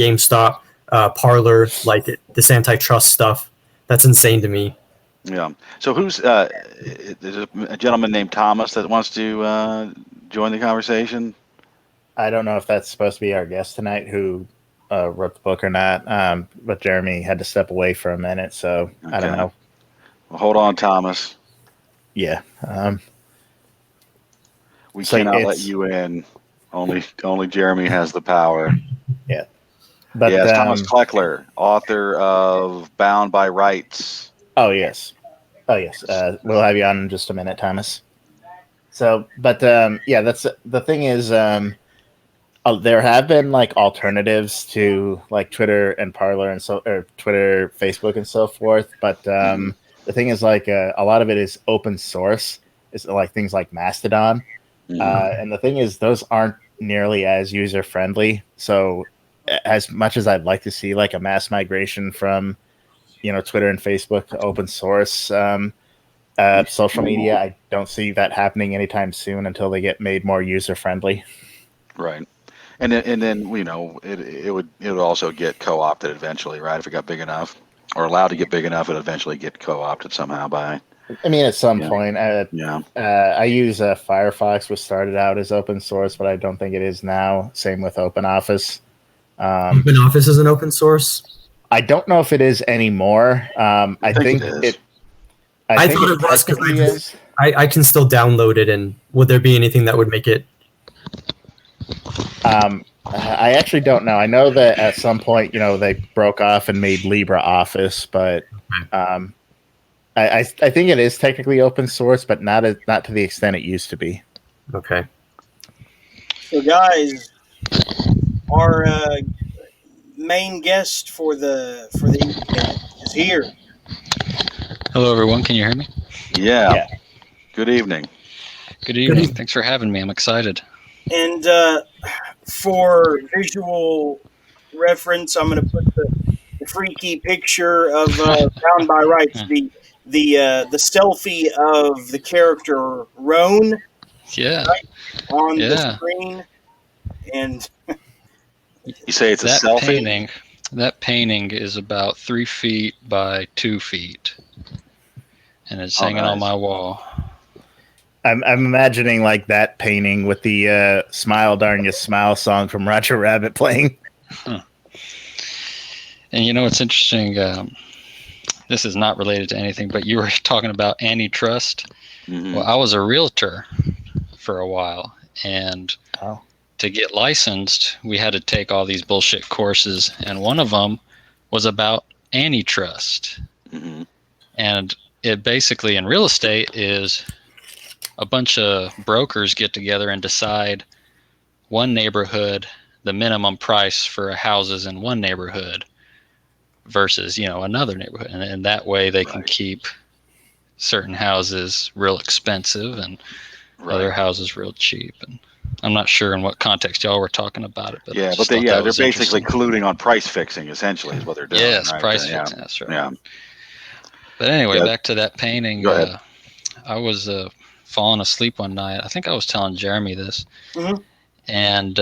GameStop, Parler, like this antitrust stuff. That's insane to me. Yeah. So who's there's a gentleman named Thomas that wants to join the conversation? I don't know if that's supposed to be our guest tonight who wrote the book or not, but Jeremy had to step away for a minute, so okay. I don't know. Well, hold on, Thomas. Yeah. We cannot let you in. Only Jeremy has the power. Yeah. But yes, Thomas Cleckler, author of Bound by Rights. Oh, yes. We'll have you on in just a minute, Thomas. So, but yeah, that's the thing is, there have been like alternatives to like Twitter and Parler and or Twitter, Facebook, and so forth. But the thing is, like, a lot of it is open source. It's like things like Mastodon, and the thing is, those aren't nearly as user friendly. So, as much as I'd like to see like a mass migration from, Twitter and Facebook to open source social media, I don't see that happening anytime soon until they get made more user friendly. Right. And then it would also get co-opted eventually, right? If it got big enough or allowed to get big enough, it'd eventually get co-opted somehow by. I mean, at some point, I use Firefox, which started out as open source, but I don't think it is now. Same with OpenOffice. OpenOffice is an open source. I don't know if it is anymore. I think it is. I thought it was because I can still download it, and would there be anything that would make it? I actually don't know. I know that at some point, they broke off and made LibreOffice, but I think it is technically open source, but not to the extent it used to be. Okay. So, guys, our main guest for the evening is here. Hello, everyone. Can you hear me? Yeah. Good evening. Good evening. Thanks for having me. I'm excited. And for visual reference, I'm going to put the freaky picture of Bound by Rights, the selfie of the character Roan. Yeah. Right, on the screen. And you say it's a selfie? That painting is about 3 feet by 2 feet, and it's hanging on my wall. I'm imagining like that painting with the "Smile Darn You Smile" song from Roger Rabbit playing. Huh. And it's interesting. This is not related to anything, but you were talking about antitrust. Mm-hmm. Well, I was a realtor for a while, and to get licensed, we had to take all these bullshit courses, and one of them was about antitrust. Mm-hmm. And it basically, in real estate, is a bunch of brokers get together and decide one neighborhood, the minimum price for houses in one neighborhood versus, another neighborhood. And that way they can keep certain houses real expensive and other houses real cheap. And I'm not sure in what context y'all were talking about it, but they're basically colluding on price fixing, essentially, is what they're doing. Yes, right? Price fixing. That's right. Yeah. But anyway, back to that painting. Go ahead. I was falling asleep one night. I think I was telling Jeremy this, and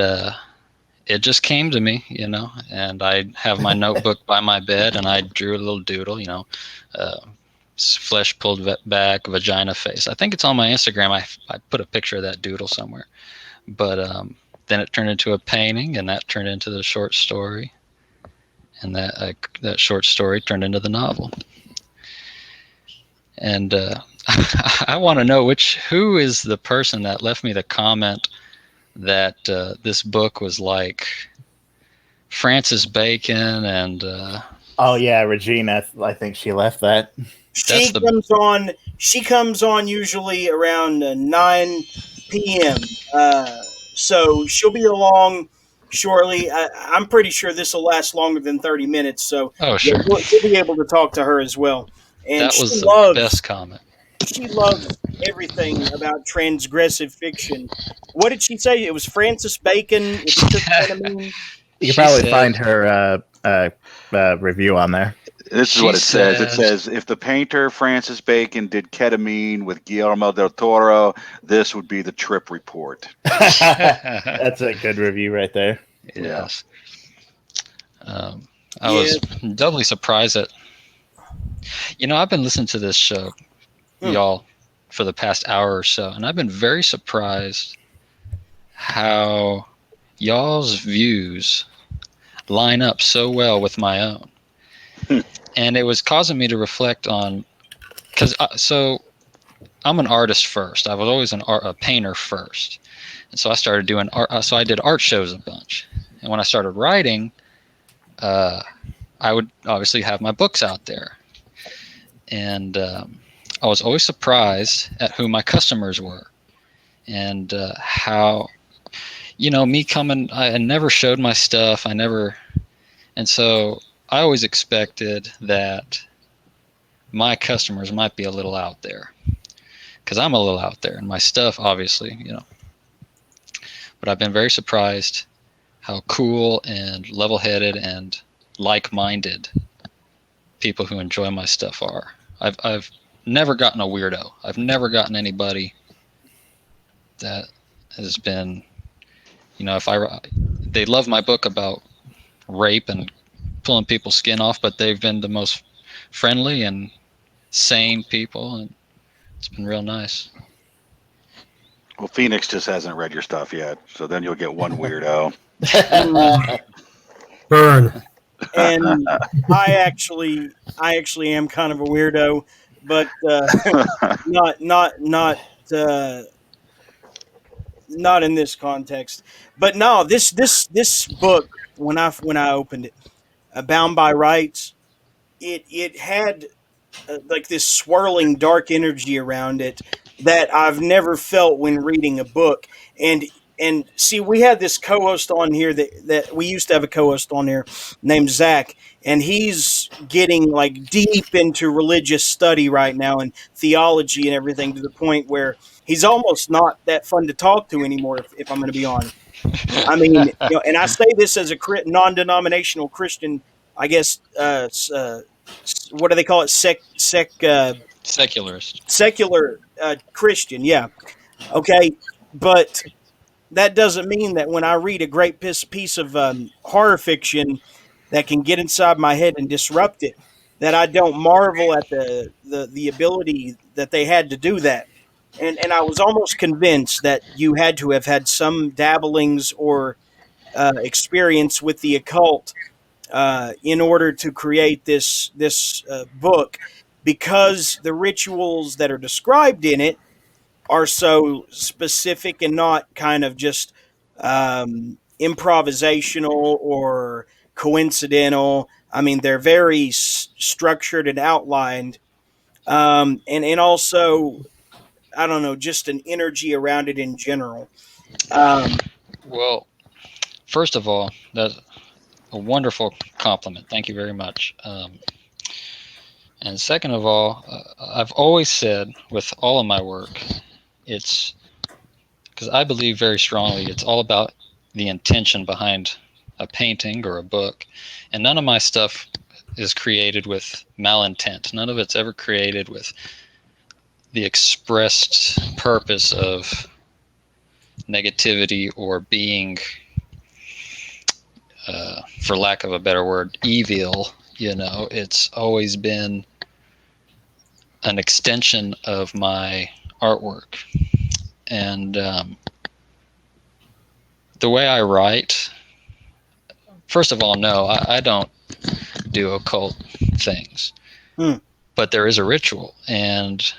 it just came to me, And I have my notebook by my bed, and I drew a little doodle, flesh pulled back, vagina face. I think it's on my Instagram. I put a picture of that doodle somewhere. But then it turned into a painting, and that turned into the short story, and that short story turned into the novel. And I want to know who is the person that left me the comment that this book was like Francis Bacon and. Oh yeah, Regina. I think she left that. She comes on usually around 9 p.m. So she'll be along shortly. I'm pretty sure this will last longer than 30 minutes. So sure. We'll be able to talk to her as well. And that was the best comment. She loves everything about transgressive fiction. What did she say? It was Francis Bacon. You can probably find her review on there. This is what it says. It says, if the painter Francis Bacon did ketamine with Guillermo del Toro, this would be the trip report. That's a good review right there. Yes. I was doubly surprised that, I've been listening to this show, y'all, for the past hour or so, and I've been very surprised how y'all's views line up so well with my own. And it was causing me to reflect on, because so I'm an artist first. I was always a painter first. And so I started doing art. So I did art shows a bunch. And when I started writing, I would obviously have my books out there. And I was always surprised at who my customers were and how, me coming, I never showed my stuff. And so I always expected that my customers might be a little out there, because I'm a little out there, and my stuff, obviously, But I've been very surprised how cool and level-headed and like-minded people who enjoy my stuff are. I've never gotten a weirdo. I've never gotten anybody that has been, they love my book about rape and pulling people's skin off, but they've been the most friendly and sane people, and it's been real nice. Well, Phoenix just hasn't read your stuff yet, so then you'll get one weirdo. Burn. And I actually am kind of a weirdo, but not in this context. But no, this book, when I opened it, Bound by Rights, it had like this swirling dark energy around it that I've never felt when reading a book. And see, we had this co-host on here that we used to have a co-host on here named Zach, and he's getting like deep into religious study right now and theology and everything, to the point where he's almost not that fun to talk to anymore, if I'm going to be honest. I mean, and I say this as a non-denominational Christian, I guess, what do they call it? Secularist. Secular Christian, yeah. Okay, but that doesn't mean that when I read a great piece of horror fiction that can get inside my head and disrupt it, that I don't marvel at the ability that they had to do that. And I was almost convinced that you had to have had some dabblings or experience with the occult in order to create this book, because the rituals that are described in it are so specific and not kind of just improvisational or coincidental. I mean, they're very structured and outlined, and also, I don't know, just an energy around it in general. Well, first of all, that's a wonderful compliment. Thank you very much. And second of all, I've always said with all of my work, it's because I believe very strongly it's all about the intention behind a painting or a book. And none of my stuff is created with malintent. None of it's ever created with the expressed purpose of negativity or being, for lack of a better word, evil. It's always been an extension of my artwork. And the way I write, first of all, no, I don't do occult things. But there is a ritual. And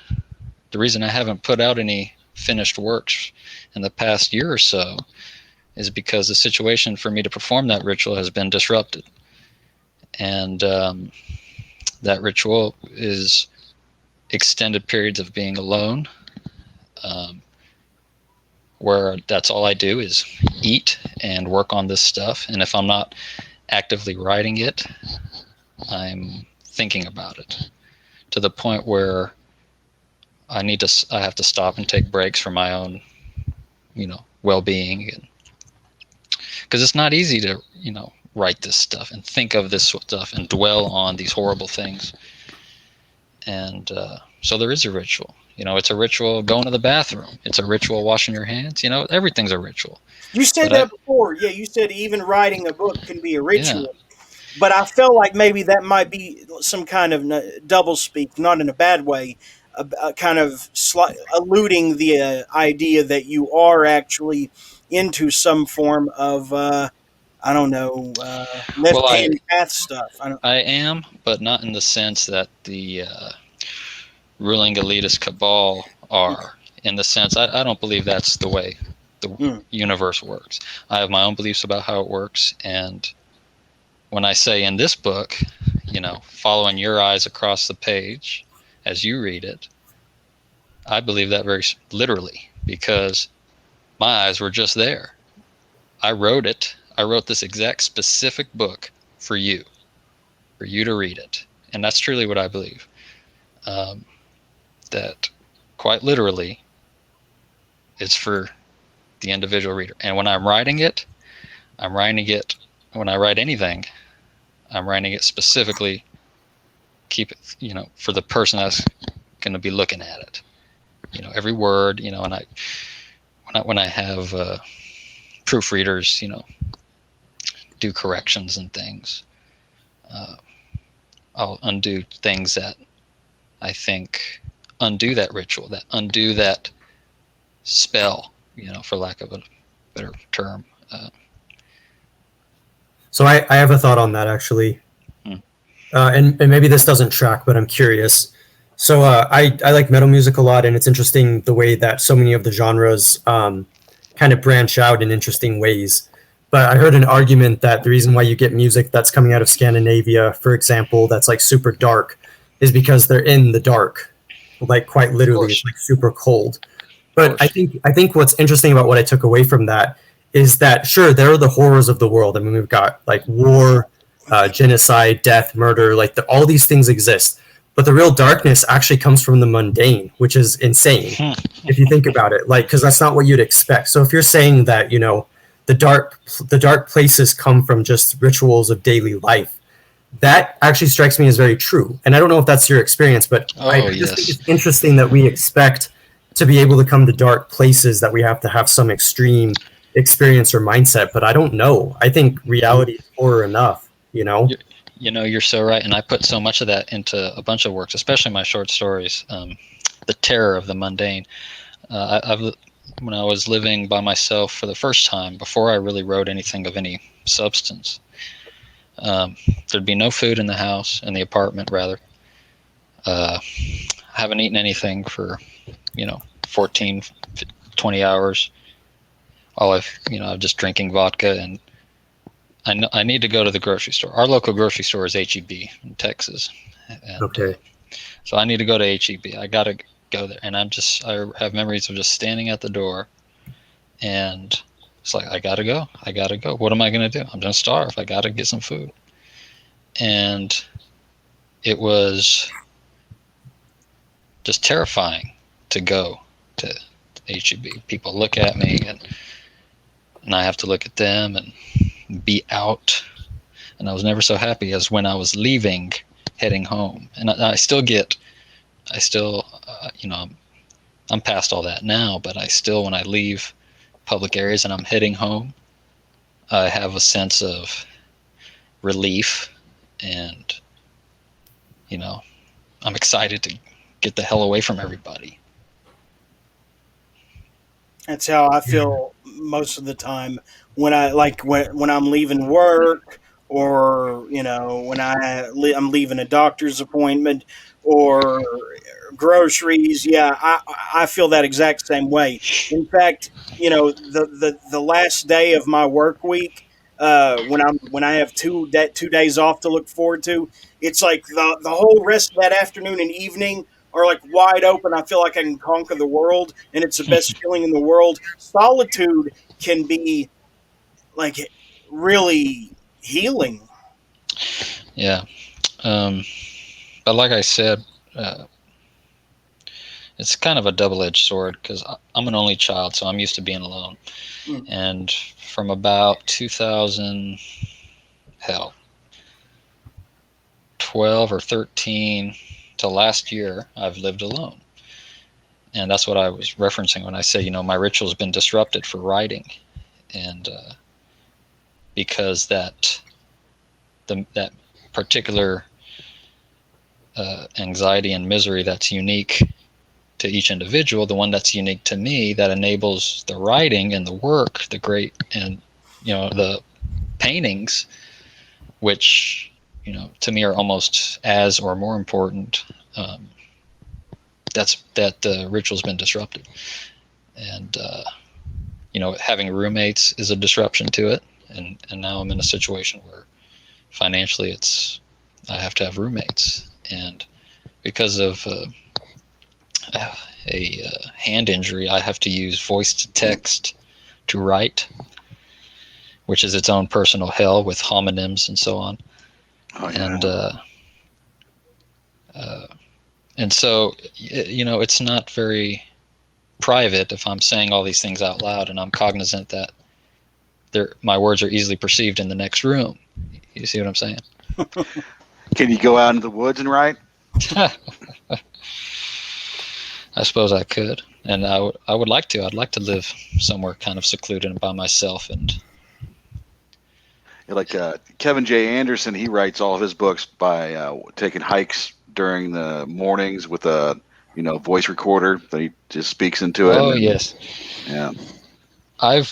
the reason I haven't put out any finished works in the past year or so is because the situation for me to perform that ritual has been disrupted. And that ritual is extended periods of being alone, where that's all I do is eat and work on this stuff. And if I'm not actively writing it, I'm thinking about it, to the point where I have to stop and take breaks for my own, well-being. Because it's not easy to, write this stuff and think of this stuff and dwell on these horrible things. And so there is a ritual. It's a ritual going to the bathroom. It's a ritual washing your hands. Everything's a ritual. You said that before. Yeah, you said even writing a book can be a ritual. but I felt like maybe that might be some kind of double speak, not in a bad way, kind of alluding the idea that you are actually into some form of I don't know, left Well, hand path stuff. I am, but not in the sense that the ruling elitist cabal are. In the sense, I don't believe that's the way the universe works. I have my own beliefs about how it works, and when I say in this book, following your eyes across the page as you read it, I believe that very literally, because my eyes were just there. I wrote it. I wrote this exact specific book for you to read it. And that's truly what I believe. That quite literally, it's for the individual reader. And when I'm writing it, when I write anything, I'm writing it specifically, keep it, for the person that's going to be looking at it. Every word, and when I have proofreaders, do corrections and things, I'll undo things that I think undo that ritual, that undo that spell, for lack of a better term. So I have a thought on that, actually. And maybe this doesn't track, but I'm curious. So I like metal music a lot, and it's interesting the way that so many of the genres kind of branch out in interesting ways. But I heard an argument that the reason why you get music that's coming out of Scandinavia, for example, that's like super dark, is because they're in the dark, like quite literally, it's like super cold. But I think what's interesting about what I took away from that is that, sure, there are the horrors of the world. I mean, we've got like war, genocide, death, murder, like all these things exist. But the real darkness actually comes from the mundane, which is insane if you think about it, like, because that's not what you'd expect. So if you're saying that, the dark places come from just rituals of daily life, that actually strikes me as very true. And I don't know if that's your experience, but I just think it's interesting that we expect to be able to come to dark places that we have to have some extreme experience or mindset. But I don't know. I think reality is horror enough, You're so right. And I put so much of that into a bunch of works, especially my short stories, The Terror of the Mundane. When I was living by myself for the first time, before I really wrote anything of any substance, there'd be no food in the apartment rather. I haven't eaten anything for, 14, 20 hours. I'm just drinking vodka, and I need to go to the grocery store. Our local grocery store is H-E-B in Texas. And, okay. So I need to go to H-E-B. I got to go there. And I have memories of just standing at the door, and it's like, I got to go. What am I going to do? I'm going to starve. I got to get some food. And it was just terrifying to go to H-E-B. People look at me, and I have to look at them and be out. And I was never so happy as when I was leaving, heading home. And I'm past all that now, but I still, when I leave public areas and I'm heading home, I have a sense of relief, and I'm excited to get the hell away from everybody. That's how I feel most of the time when when I'm leaving work, or when I'm leaving a doctor's appointment or groceries. Yeah, I feel that exact same way. In fact, the last day of my work week, when I have two days off to look forward to, it's like the whole rest of that afternoon and evening are like wide open. I feel like I can conquer the world, and it's the best feeling in the world. Solitude can be like really healing. Yeah. But like I said, it's kind of a double-edged sword, because I'm an only child, so I'm used to being alone. And from about 2012 or 13 to last year, I've lived alone. And that's what I was referencing when I say, my ritual's been disrupted for writing. And because that that particular anxiety and misery that's unique to each individual, the one that's unique to me, that enables the writing and the work, the great, and the paintings, which to me are almost as or more important. That the ritual's been disrupted, and having roommates is a disruption to it, and now I'm in a situation where financially I have to have roommates, and because of a hand injury, I have to use voice to text to write, which is its own personal hell with homonyms and so on. Oh, yeah. And so it's not very private if I'm saying all these things out loud, and I'm cognizant that my words are easily perceived in the next room. You see what I'm saying? Can you go out into the woods and write? I suppose I could, and I would like to. I'd like to live somewhere kind of secluded and by myself. And like Kevin J. Anderson, he writes all of his books by taking hikes during the mornings with a voice recorder that he just speaks into it. Oh, yes. Yeah. I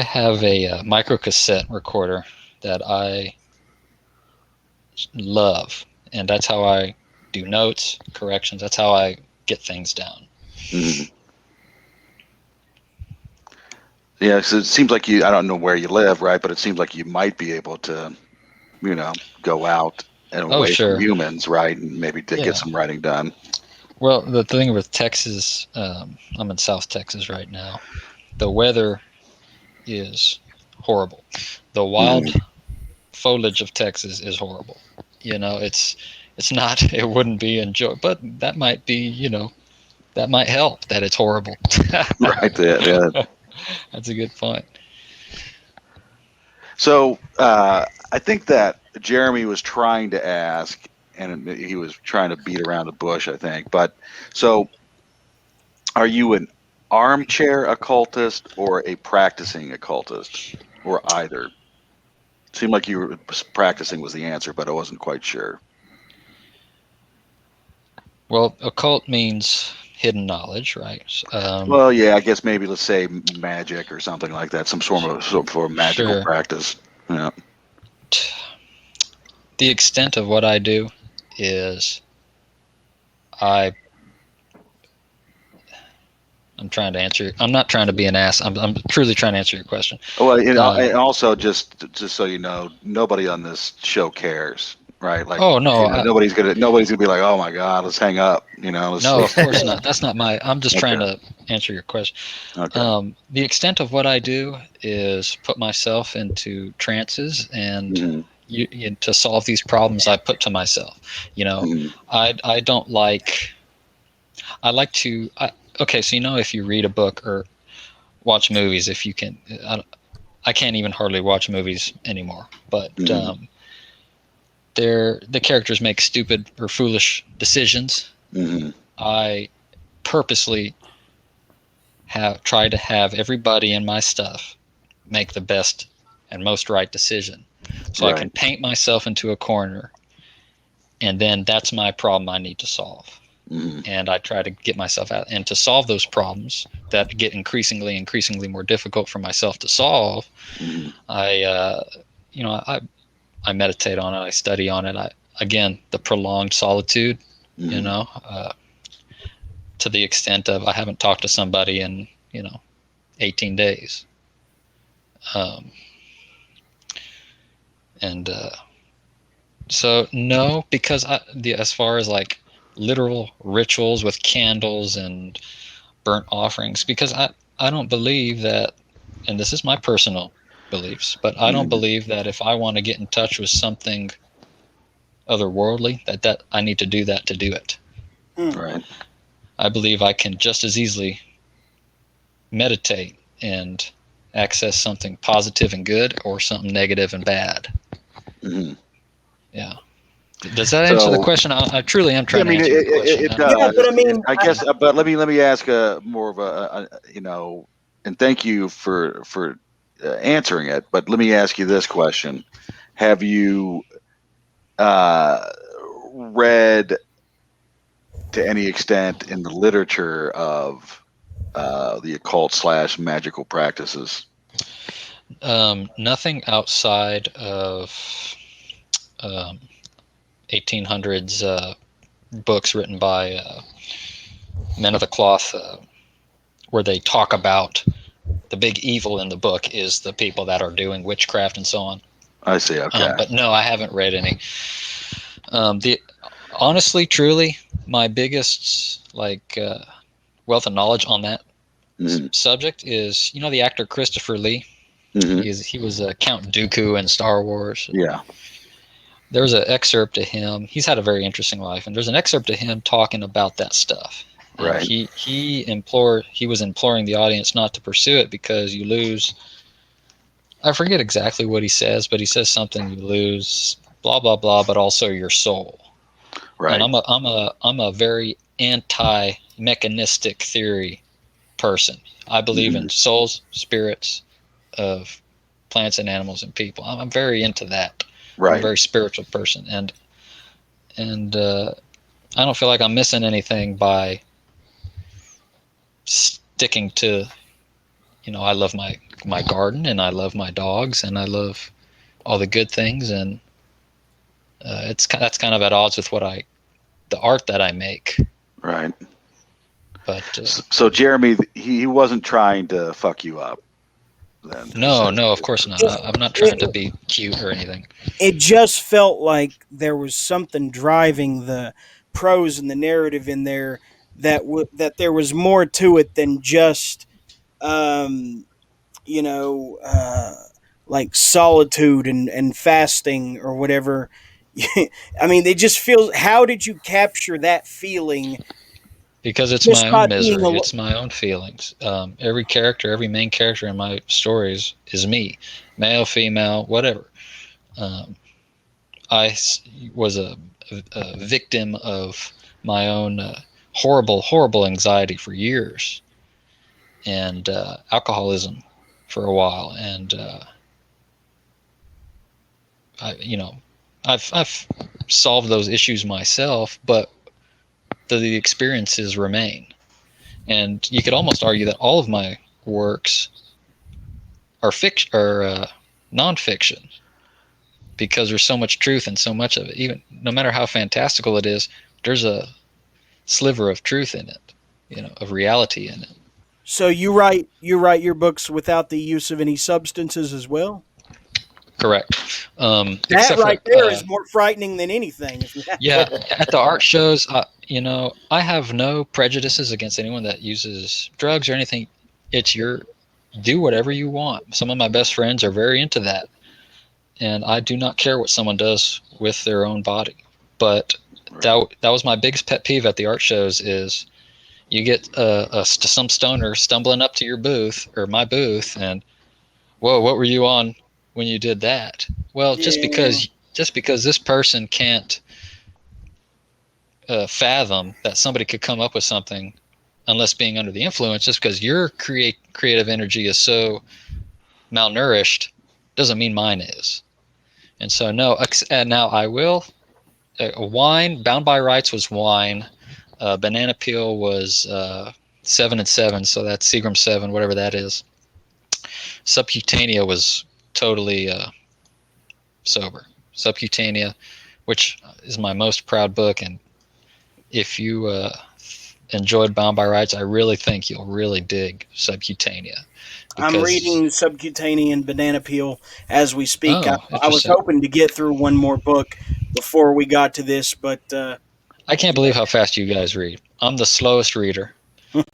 have a micro cassette recorder that I love, and that's how I do notes, corrections. That's how I get things down. Mm-hmm. Yeah, so it seems like I don't know where you live, right? But it seems like you might be able to, go out and away from humans, right? And maybe get some writing done. Well, the thing with Texas, I'm in South Texas right now. The weather is horrible. The wild foliage of Texas is horrible. It's not. It wouldn't be enjoyable, but that might be. That might help that it's horrible. Right. Yeah. That's a good point. So I think that Jeremy was trying to ask, and he was trying to beat around the bush, I think. But so, are you an armchair occultist or a practicing occultist, or either? It seemed like you were practicing was the answer, but I wasn't quite sure. Well, occult means hidden knowledge, right? Well, yeah, I guess maybe let's say magic or something like that, some sort of magical practice. Yeah. The extent of what I do is I'm trying to answer. I'm not trying to be an ass. I'm truly trying to answer your question. Well, and also just so you know, nobody on this show cares, right? Like, oh no, nobody's gonna be like, oh my god, let's hang up. No, of course not. That's not my. I'm just trying to answer your question. Okay. The extent of what I do is put myself into trances and to solve these problems I put to myself. I don't like. I like to. Okay, so if you read a book or watch movies, if you can, I can't even hardly watch movies anymore. But the characters make stupid or foolish decisions. I purposely have tried to have everybody in my stuff make the best and most right decision, so I can paint myself into a corner, and then that's my problem I need to solve. And I try to get myself out, and to solve those problems that get increasingly more difficult for myself to solve. I meditate on it. I study on it. The prolonged solitude, to the extent of I haven't talked to somebody in 18 days. So no, because as far as like literal rituals with candles and burnt offerings, because I don't believe that, and this is my personal beliefs, but I don't believe that if I want to get in touch with something otherworldly, that I need to do that to do it. Right. I believe I can just as easily meditate and access something positive and good, or something negative and bad. Yeah. Does that answer the question? I truly am trying to answer your question. It does. Yeah, but I mean, I guess. But let me ask more of a and thank you for answering it. But let me ask you this question: Have you read to any extent in the literature of the occult / magical practices? Nothing outside of 1800s books written by men of the cloth, where they talk about the big evil in the book is the people that are doing witchcraft and so on. I see. Okay. But no, I haven't read any. Honestly, truly, my biggest wealth of knowledge on that subject is, the actor Christopher Lee. He was Count Dooku in Star Wars. Yeah. There's an excerpt of him. He's had a very interesting life, and there's an excerpt of him talking about that stuff. Right. He was imploring the audience not to pursue it because you lose. I forget exactly what he says, but he says something, you lose blah blah blah, but also your soul. Right. And I'm a very anti-mechanistic theory person. I believe in souls, spirits of plants and animals and people. I'm very into that. Right. I'm a very spiritual person, and I don't feel like I'm missing anything by sticking to, I love my garden, and I love my dogs, and I love all the good things, and that's kind of at odds with the art that I make. Right. But so Jeremy, he wasn't trying to fuck you up then? No, of course not. I'm not trying to be cute or anything. It just felt like there was something driving the prose and the narrative in there, that there was more to it than just like solitude and fasting or whatever. I mean, they just feel. How did you capture that feeling? Because it's my own misery. It's my own feelings. Every main character in my stories is me, male, female, whatever. I was a victim of my own horrible, horrible anxiety for years, and alcoholism for a while, and I've solved those issues myself, but the experiences remain. And you could almost argue that all of my works are nonfiction, because there's so much truth in so much of it. Even no matter how fantastical it is, there's a sliver of truth in it, of reality in it. So you write your books without the use of any substances as well? Correct. That right there is more frightening than anything. Yeah, at the art shows, I have no prejudices against anyone that uses drugs or anything. It's do whatever you want. Some of my best friends are very into that, and I do not care what someone does with their own body. But that was my biggest pet peeve at the art shows is you get some stoner stumbling up to your booth or my booth, and whoa, what were you on when you did that? Well, just because this person can't fathom that somebody could come up with something unless being under the influence, just because your creative energy is so malnourished, doesn't mean mine is. And so no, and now I will. Wine, Bound by Rights was wine. Banana Peel was 7 and 7, so that's Seagram 7, whatever that is. Subcutaneous was totally sober. Subcutaneous, which is my most proud book, and if you enjoyed Bound by Rights, I really think you'll really dig Subcutaneous. I'm reading Subcutaneous and Banana Peel as we speak. Oh, I was hoping to get through one more book before we got to this, but I can't believe how fast you guys read. I'm the slowest reader.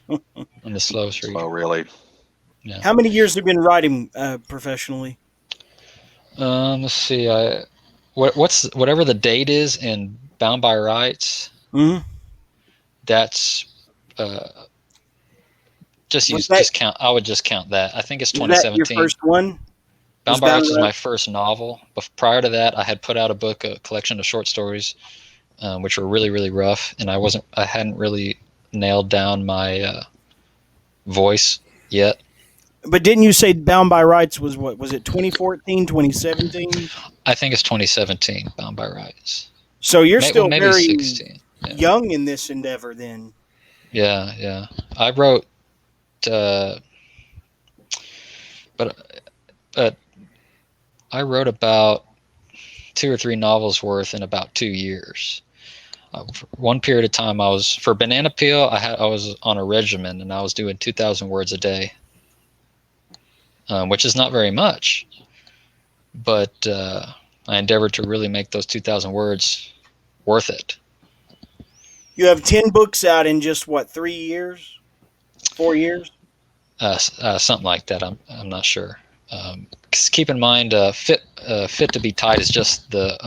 Oh, really? Yeah. How many years have you been writing professionally? Let's see. Whatever the date is in Bound by Rights. Mm-hmm. That's just count. I would just count that. I think it's 2017. Is that your first one? Bound by Rights is my first novel. But prior to that, I had put out a collection of short stories, which were really, really rough, and I hadn't really nailed down my voice yet. But didn't you say Bound by Rights was what? Was it 2014, 2017? I think it's 2017, Bound by Rights. So you're still maybe very 16. young in this endeavor then. Yeah. I wrote, but I wrote about 2 or 3 novels worth in about 2 years. For one period of time, for Banana Peel, I was on a regimen, and I was doing 2,000 words a day, which is not very much, but I endeavored to really make those 2,000 words worth it. You have 10 books out in just what, 3 years, 4 years? Something like that. I'm not sure. 'Cause keep in mind, Fit to Be Tied is just the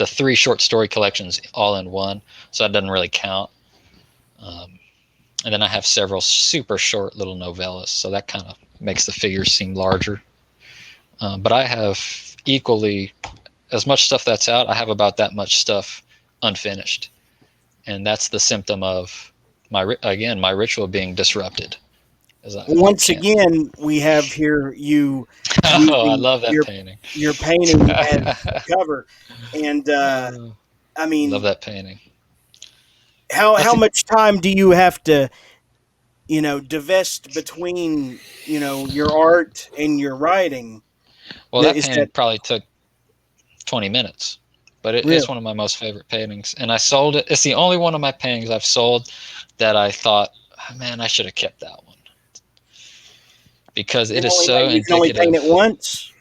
3 short story collections all in one, so that doesn't really count. And then I have several super short little novellas, so that kind of makes the figures seem larger. But I have equally as much stuff that's out. I have about that much stuff unfinished, and that's the symptom of my ritual being disrupted. Once again, we have here you. Oh, I love that painting. Your painting as a cover, and I mean, love that painting. How much time do you have to, divest between, your art and your writing? Well, that painting probably took 20 minutes, but it's one of my most favorite paintings, and I sold it. It's the only one of my paintings I've sold that I thought, man, I should have kept that one, because it is so indicative. You can only paint it once.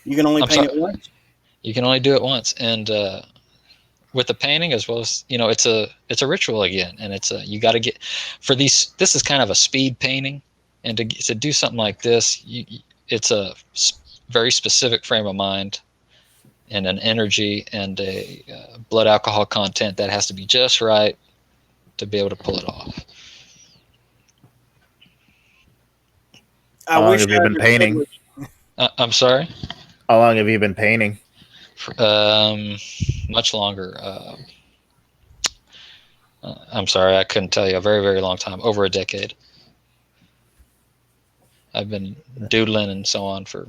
You can only paint it once. You can only do it once, and with the painting as well as it's a ritual again, and you got to get for these. This is kind of a speed painting, and to do something like this, it's a very specific frame of mind, and an energy and a blood alcohol content that has to be just right to be able to pull it off. How long have you been painting? I'm sorry? How long have you been painting? Much longer. I'm sorry, I couldn't tell you. A very, very long time. Over a decade. I've been doodling and so on for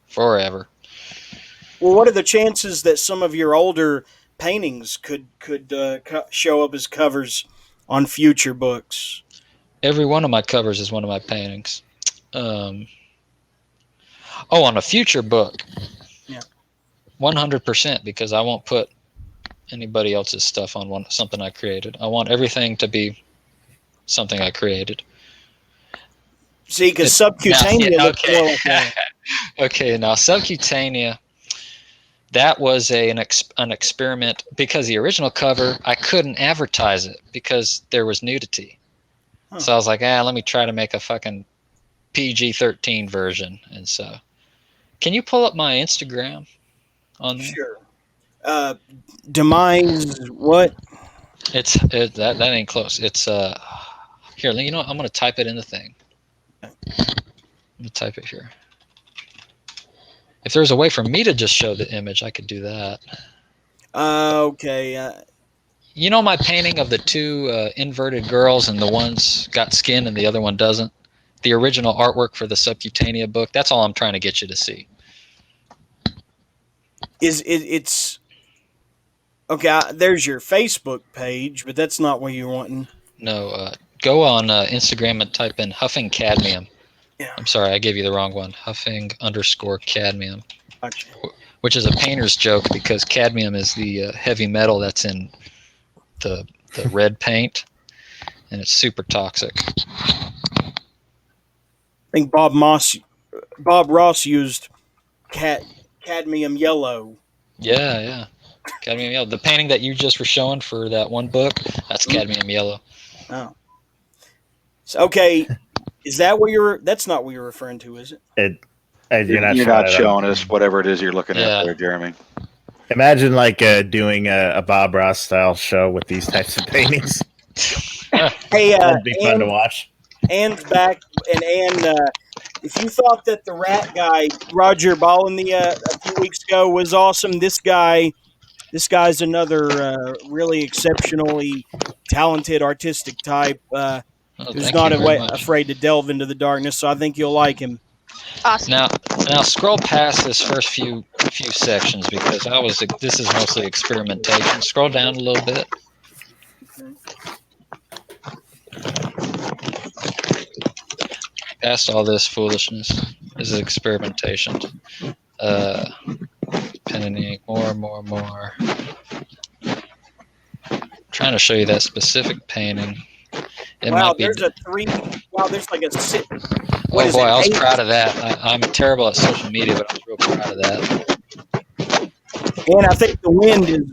forever. Well, what are the chances that some of your older paintings could show up as covers on future books? Every one of my covers is one of my paintings. On a future book. Yeah. 100%, because I won't put anybody else's stuff on something I created. I want everything to be something I created. See, because Subcutaneous looks more like that. Okay, now Subcutaneous, that was an experiment, because the original cover, I couldn't advertise it because there was nudity. Huh. So I was like, let me try to make a fucking PG-13 version. And so, can you pull up my Instagram on there? Sure. Demise what? That ain't close. It's here. You know what? I'm gonna type it in the thing. I'm gonna type it here. If there's a way for me to just show the image, I could do that. Okay. You know my painting of the 2 inverted girls, and the one's got skin and the other one doesn't? The original artwork for the Subcutaneous book. That's all I'm trying to get you to see. It's okay? There's your Facebook page, but that's not what you're wanting. No, go on Instagram and type in Huffing Cadmium. Yeah. I'm sorry, I gave you the wrong one. Huffing_cadmium. Gotcha. Which is a painter's joke, because cadmium is the heavy metal that's in the red paint, and it's super toxic. I think Bob Ross used cadmium yellow. Yeah. Cadmium yellow. The painting that you just were showing for that one book, that's cadmium yellow. Oh. So, okay. Is that what that's not what you're referring to, is it? You're not showing us whatever it is you're looking at there, Jeremy. Imagine doing a Bob Ross style show with these types of paintings. Hey, that'd be fun to watch. If you thought that the rat guy, Roger Ballin, a few weeks ago was awesome, this guy's another really exceptionally talented artistic type. who's not afraid to delve into the darkness. So I think you'll like him. Awesome. Now scroll past this first few sections because this is mostly experimentation. Scroll down a little bit. Past all this foolishness. This is experimentation. Pen and ink, more. Trying to show you that specific painting. There's like a six. Oh boy, I was proud of that. I'm terrible at social media, but I'm real proud of that. And I think the wind is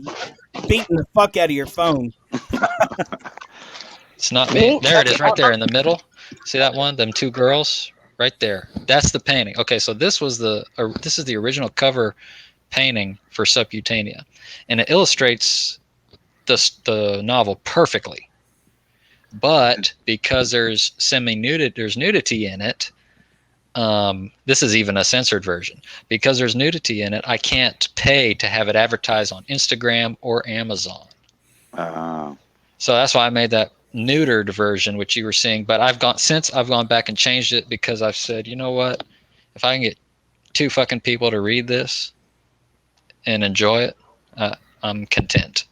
beating the fuck out of your phone. It's not me. There it is, right there in the middle. See that one? Them two girls, right there. That's the painting. Okay, so this is the original cover painting for Subcutaneous, and it illustrates the novel perfectly. But because there's nudity in it, this is even a censored version. Because there's nudity in it, I can't pay to have it advertised on Instagram or Amazon. So that's why I made that neutered version, which you were seeing. But I've gone back and changed it because I've said, you know what? If I can get 2 fucking people to read this and enjoy it, I'm content.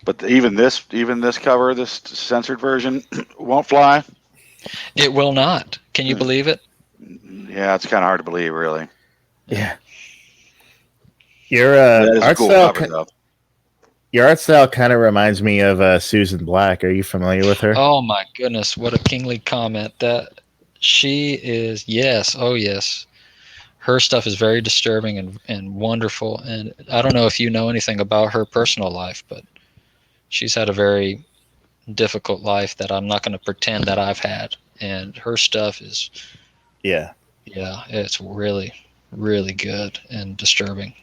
But even this cover, this censored version, won't fly. It will not. Can you believe it? Yeah, it's kind of hard to believe, really. Yeah. Your art cool style, cover, though. Your art style kind of reminds me of Susan Black. Are you familiar with her? Oh my goodness, what a kingly comment! That she is. Yes, oh yes. Her stuff is very disturbing and wonderful. And I don't know if you know anything about her personal life, but she's had a very difficult life that I'm not going to pretend that I've had. And her stuff is, it's really, really good and disturbing.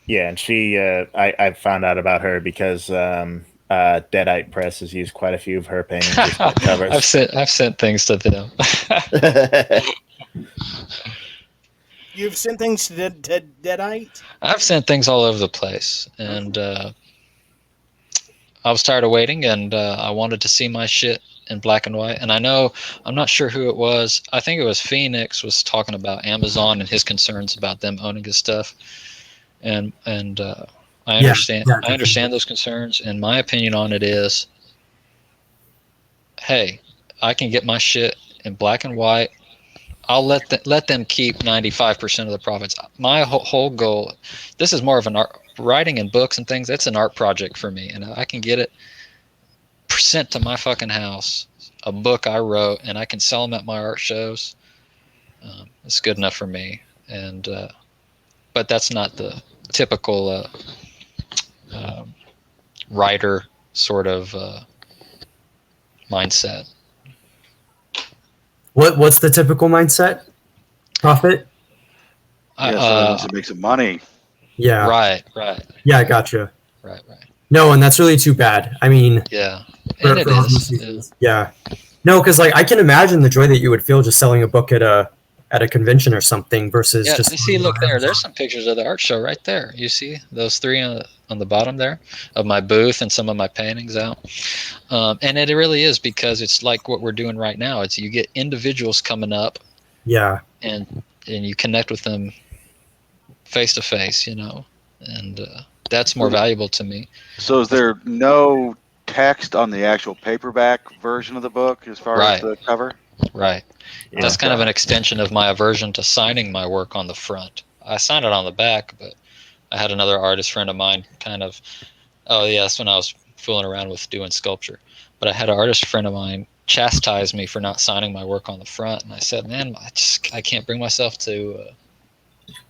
Yeah, and she, I found out about her because Deadite Press has used quite a few of her paintings as covers. I've sent things to them. You've sent things to Deadite? I've sent things all over the place, and I was tired of waiting, and I wanted to see my shit in black and white. And I'm not sure who it was. I think it was Phoenix was talking about Amazon and his concerns about them owning his stuff. And I understand. Yeah. I understand those concerns. And my opinion on it is, hey, I can get my shit in black and white. I'll let them keep 95% of the profits. My whole goal, this is more of an art, writing and books and things. That's an art project for me, and I can get it sent to my fucking house, a book I wrote, and I can sell them at my art shows. It's good enough for me, and but that's not the typical writer sort of mindset. What's the typical mindset? Profit? So it makes some money. Yeah. Right. Yeah, I gotcha. Right. No, and that's really too bad. I mean, yeah. For It is. Yeah. No, because like I can imagine the joy that you would feel just selling a book at a convention or something versus just. You see, look there. There's some pictures of the art show right there. You see those 3 on the bottom there of my booth and some of my paintings out. And it really is because it's like what we're doing right now. It's you get individuals coming up. Yeah. And you connect with them face to face, and that's more valuable to me. So is there no text on the actual paperback version of the book as far as the cover? Right. Yeah. That's kind of an extension of my aversion to signing my work on the front. I sign it on the back, but I had another artist friend of mine that's when I was fooling around with doing sculpture. But I had an artist friend of mine chastise me for not signing my work on the front, and I said, man, I can't bring myself to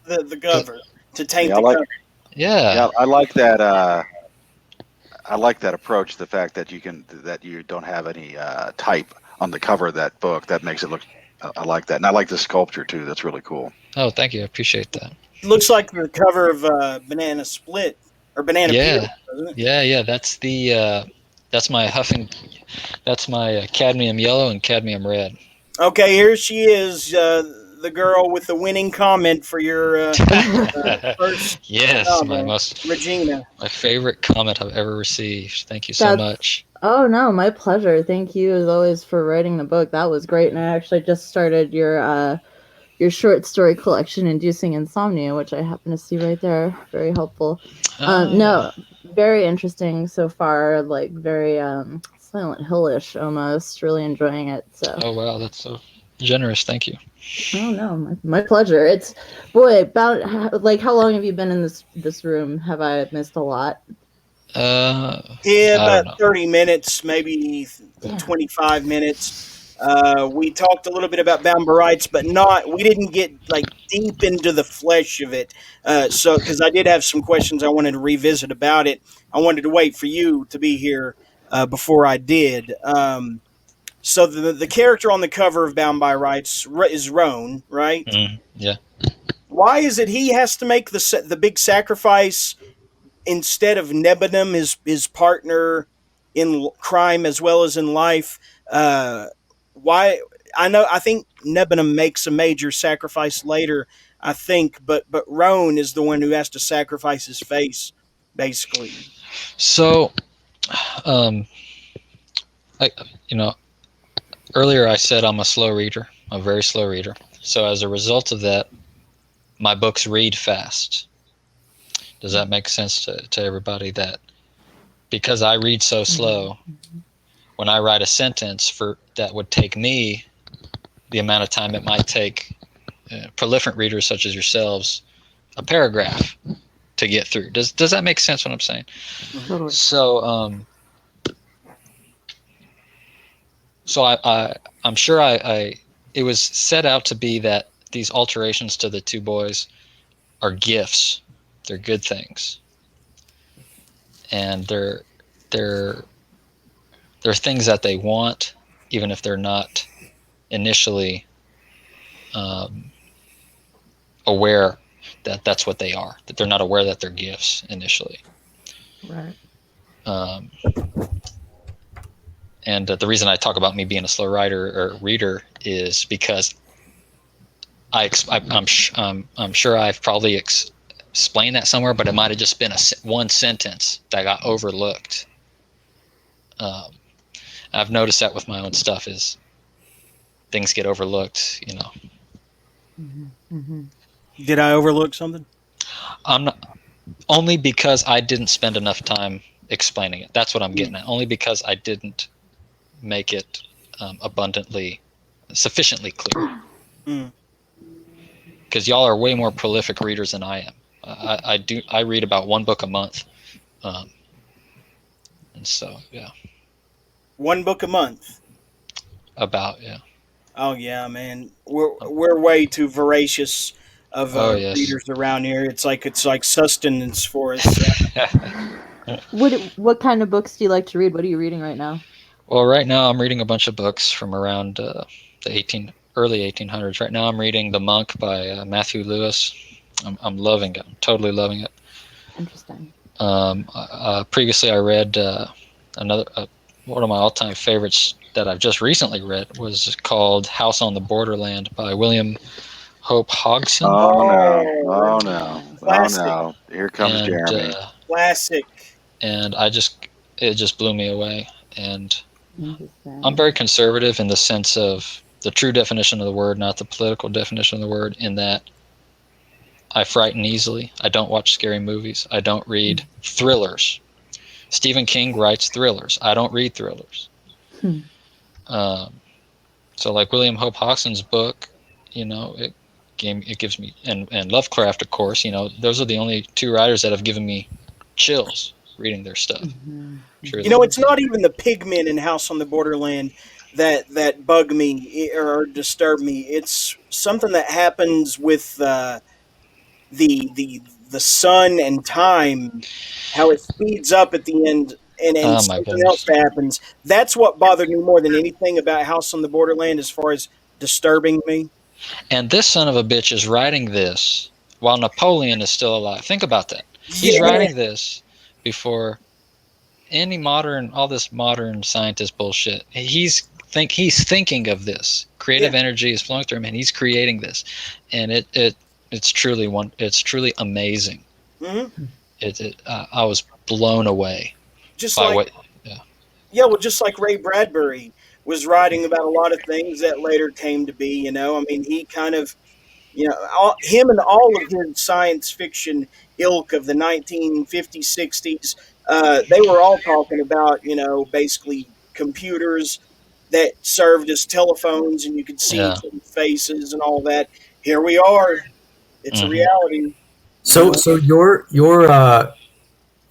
the cover to taint the cover. Yeah, I like that. I like that approach. The fact that you don't have any type on the cover of that book, that makes it look. I like that, and I like the sculpture too. That's really cool. Oh, thank you. I appreciate that. It looks like the cover of Banana Split or Banana Peel, doesn't it? Yeah. That's my That's my cadmium yellow and cadmium red. Okay, here she is. the girl with the winning comment for your first Yes, novel, Regina. my favorite comment I've ever received. Thank you so much. Oh no, my pleasure. Thank you as always for writing the book. That was great, and I actually just started your short story collection, Inducing Insomnia, which I happen to see right there. Very helpful. No, very interesting so far. Like very Silent Hill-ish almost. Really enjoying it. So. Oh wow, that's so generous. Thank you. Oh no, my pleasure. It's about like how long have you been in this room? Have I missed a lot? About 30 minutes, maybe 25 minutes. We talked a little bit about Bound by Rights, but we didn't get like deep into the flesh of it. So because I did have some questions I wanted to revisit about it. I wanted to wait for you to be here before I did. So the character on the cover of Bound by Rights is Roan, right? Yeah. Why is it he has to make the big sacrifice instead of Nebenum, his partner in crime as well as in life? Why? I think Nebenum makes a major sacrifice later, I think, but Roan is the one who has to sacrifice his face, basically. So, earlier I said I'm a slow reader, a very slow reader. So as a result of that, my books read fast. Does that make sense to everybody? That because I read so slow, when I write a sentence that would take me the amount of time it might take prolific readers such as yourselves a paragraph to get through. Does that make sense what I'm saying? Totally. So I'm sure it was set out to be that these alterations to the two boys are gifts. They're good things, and they're things that they want, even if they're not initially aware that that's what they are. That they're not aware that they're gifts initially. Right. And the reason I talk about me being a slow writer or reader is because I'm sure I've probably explained that somewhere, but it might have just been one sentence that got overlooked. I've noticed that with my own stuff is things get overlooked, Did I overlook something? I'm not, only because I didn't spend enough time explaining it. That's what I'm getting at. Only because I didn't make it sufficiently clear. Because y'all are way more prolific readers than I am. I read about one book a month, and so yeah. One book a month. About yeah. Oh yeah, man. We're way too voracious of readers around here. It's like sustenance for us. What kind of books do you like to read? What are you reading right now? Well, right now I'm reading a bunch of books from around the early 1800s. Right now I'm reading The Monk by Matthew Lewis. I'm loving it. I'm totally loving it. Interesting. Previously I read another one of my all-time favorites that I've just recently read was called House on the Borderland by William Hope Hodgson. Oh no! Classic. Oh no! Here comes Jeremy. Classic. And it just blew me away. And I'm very conservative in the sense of the true definition of the word, not the political definition of the word, in that I frighten easily. I don't watch scary movies. I don't read thrillers. Stephen King writes thrillers. I don't read thrillers. So like William Hope Hodgson's book, it gives me, and Lovecraft, of course, those are the only two writers that have given me chills reading their stuff. It's not even the pigmen in House on the Borderland that bug me or disturb me. It's something that happens with the sun and time, how it speeds up at the end, and something else happens. That's what bothered me more than anything about House on the Borderland as far as disturbing me. And this son of a bitch is writing this while Napoleon is still alive. Think about that. He's writing this before all this modern scientist bullshit. He's he's thinking of this. Creative energy is flowing through him, and he's creating this, and it's truly amazing. Mm-hmm. I was blown away Just by like what. well, just like Ray Bradbury was writing about a lot of things that later came to be. I mean, he kind of, him and all of his science fiction ilk of the 1950s, 60s, they were all talking about, basically computers that served as telephones, and you could see Yeah. each other's faces and all that. Here we are. It's a reality. So your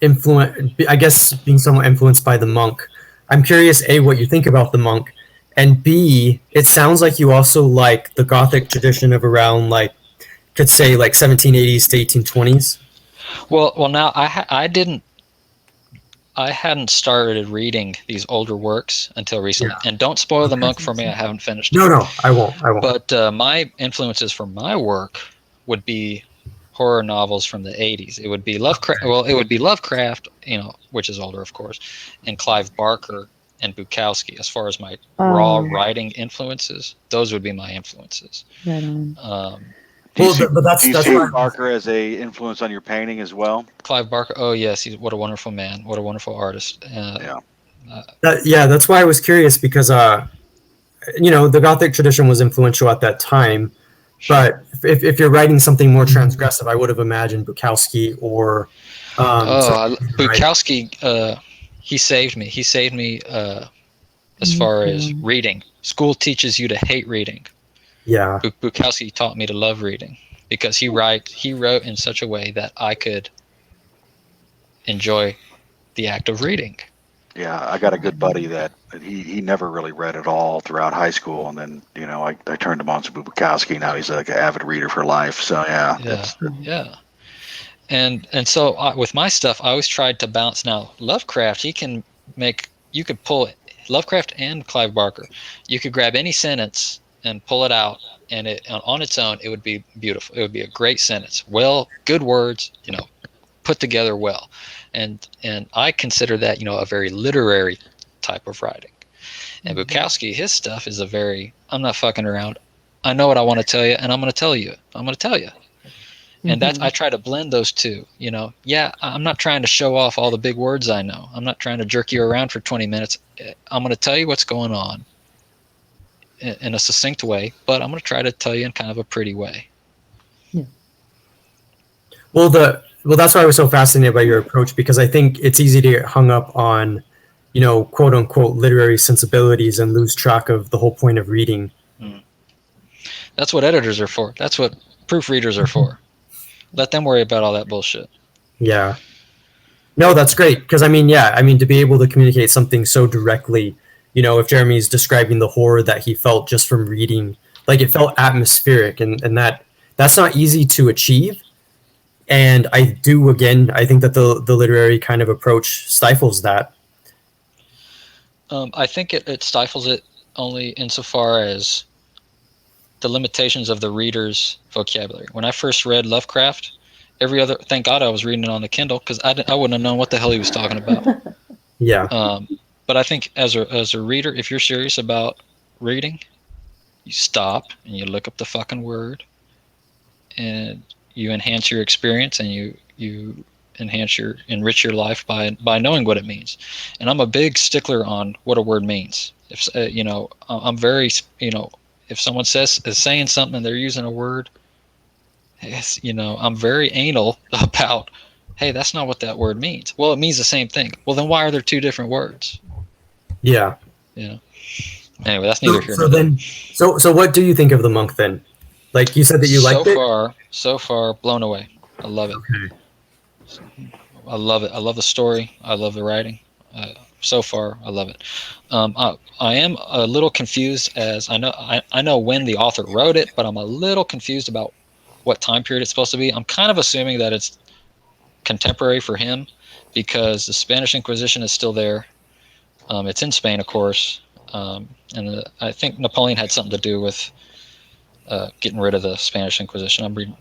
influence, I guess, being somewhat influenced by the monk. I'm curious, A, what you think about the monk, and B, it sounds like you also like the Gothic tradition of around, like, could say like 1780s to 1820s. Well, now I hadn't started reading these older works until recently, and don't spoil the monk for me. I haven't finished it. No, I won't. But my influences for my work would be horror novels from the 80s. It would be Lovecraft. Well, it would be Lovecraft, which is older, of course, and Clive Barker and Bukowski. As far as my raw writing influences, those would be my influences. Right on. Do you see, but that's Barker as a influence on your painting as well? Clive Barker. Oh yes, what a wonderful man. What a wonderful artist. That's why I was curious, because the Gothic tradition was influential at that time. But if you're writing something more transgressive, I would have imagined Bukowski or. Bukowski, he saved me. He saved me as far as reading. School teaches you to hate reading. Yeah. Bukowski taught me to love reading, because he wrote in such a way that I could enjoy the act of reading. Yeah, I got a good buddy that he never really read at all throughout high school, and then I turned him on to Bukowski. Now he's like an avid reader for life. So yeah. And so with my stuff, I always tried to balance. Now Lovecraft, you could pull Lovecraft and Clive Barker. You could grab any sentence and pull it out, and on its own, it would be beautiful. It would be a great sentence. Good words, put together well. And I consider that, a very literary type of writing. And Bukowski, his stuff is I'm not fucking around. I know what I want to tell you, and I'm going to tell you. And I try to blend those two, I'm not trying to show off all the big words I know. I'm not trying to jerk you around for 20 minutes. I'm going to tell you what's going on in a succinct way, but I'm going to try to tell you in kind of a pretty way. Yeah. Well, that's why I was so fascinated by your approach, because I think it's easy to get hung up on, quote unquote, literary sensibilities and lose track of the whole point of reading. That's what editors are for. That's what proofreaders are for. Let them worry about all that bullshit. Yeah. No, that's great. Because to be able to communicate something so directly, if Jeremy's describing the horror that he felt just from reading, like, it felt atmospheric, and that's not easy to achieve. And I think that the literary kind of approach stifles that. I think it stifles it only insofar as the limitations of the reader's vocabulary. When I first read Lovecraft, thank God I was reading it on the Kindle, because I wouldn't have known what the hell he was talking about. Yeah. But I think as a reader, if you're serious about reading, you stop and you look up the fucking word, and you enhance your experience, and you enrich your life by knowing what it means. And I'm a big stickler on what a word means. If I'm very, if someone is saying something and they're using a word, I'm very anal about, hey, that's not what that word means. Well, it means the same thing. Well, then why are there two different words? Yeah. Anyway, that's neither here nor there. So what do you think of the monk then? Like, you said that you liked it? So far, blown away. I love it. Okay. I love it. I love the story. I love the writing. So far, I love it. I am a little confused, as I know when the author wrote it, but I'm a little confused about what time period it's supposed to be. I'm kind of assuming that it's contemporary for him, because the Spanish Inquisition is still there. It's in Spain, of course, and I think Napoleon had something to do with getting rid of the Spanish Inquisition. I'm reading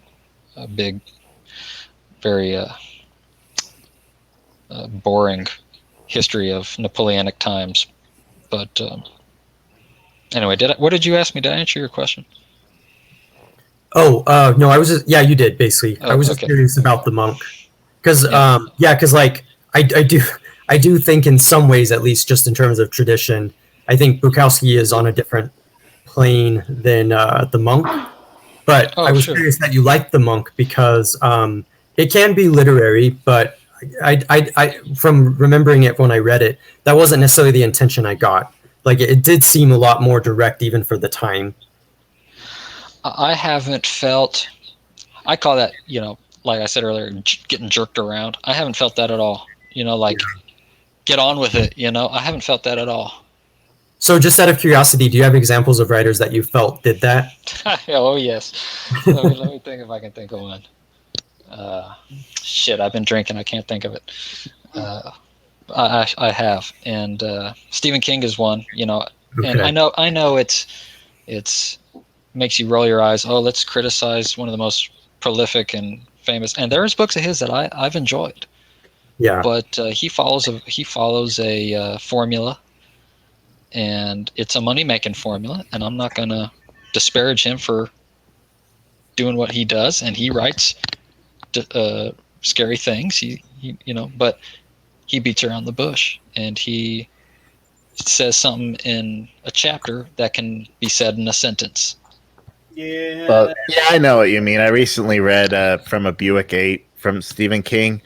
a big, very boring history of Napoleonic times, but Anyway, what did you ask me? Did I answer your question? Oh, no, I was just, yeah, you did basically. Oh, I was just okay. curious about the monk. Because, Yeah. because like, I do think in some ways, at least just in terms of tradition, I think Bukowski is on a different plane than the monk. But I was curious that you liked the monk because it can be literary, but I from remembering it when I read it, that wasn't necessarily the intention I got. Like it did seem a lot more direct, even for the time. I haven't felt. I call that, like I said earlier, getting jerked around. I haven't felt that at all. Get on with it. I haven't felt that at all. So, just out of curiosity, do you have examples of writers that you felt did that? Oh yes. Let me think if I can think of one. Shit, I've been drinking. I can't think of it. I have, and Stephen King is one. Okay. And I know it's makes you roll your eyes. Oh, let's criticize one of the most prolific and famous. And there's books of his that I've enjoyed. Yeah. But he follows a formula, and it's a money-making formula. And I'm not going to disparage him for doing what he does. And he writes scary things. He but he beats around the bush, and he says something in a chapter that can be said in a sentence. Yeah. Well, yeah, I know what you mean. I recently read From a Buick 8 from Stephen King.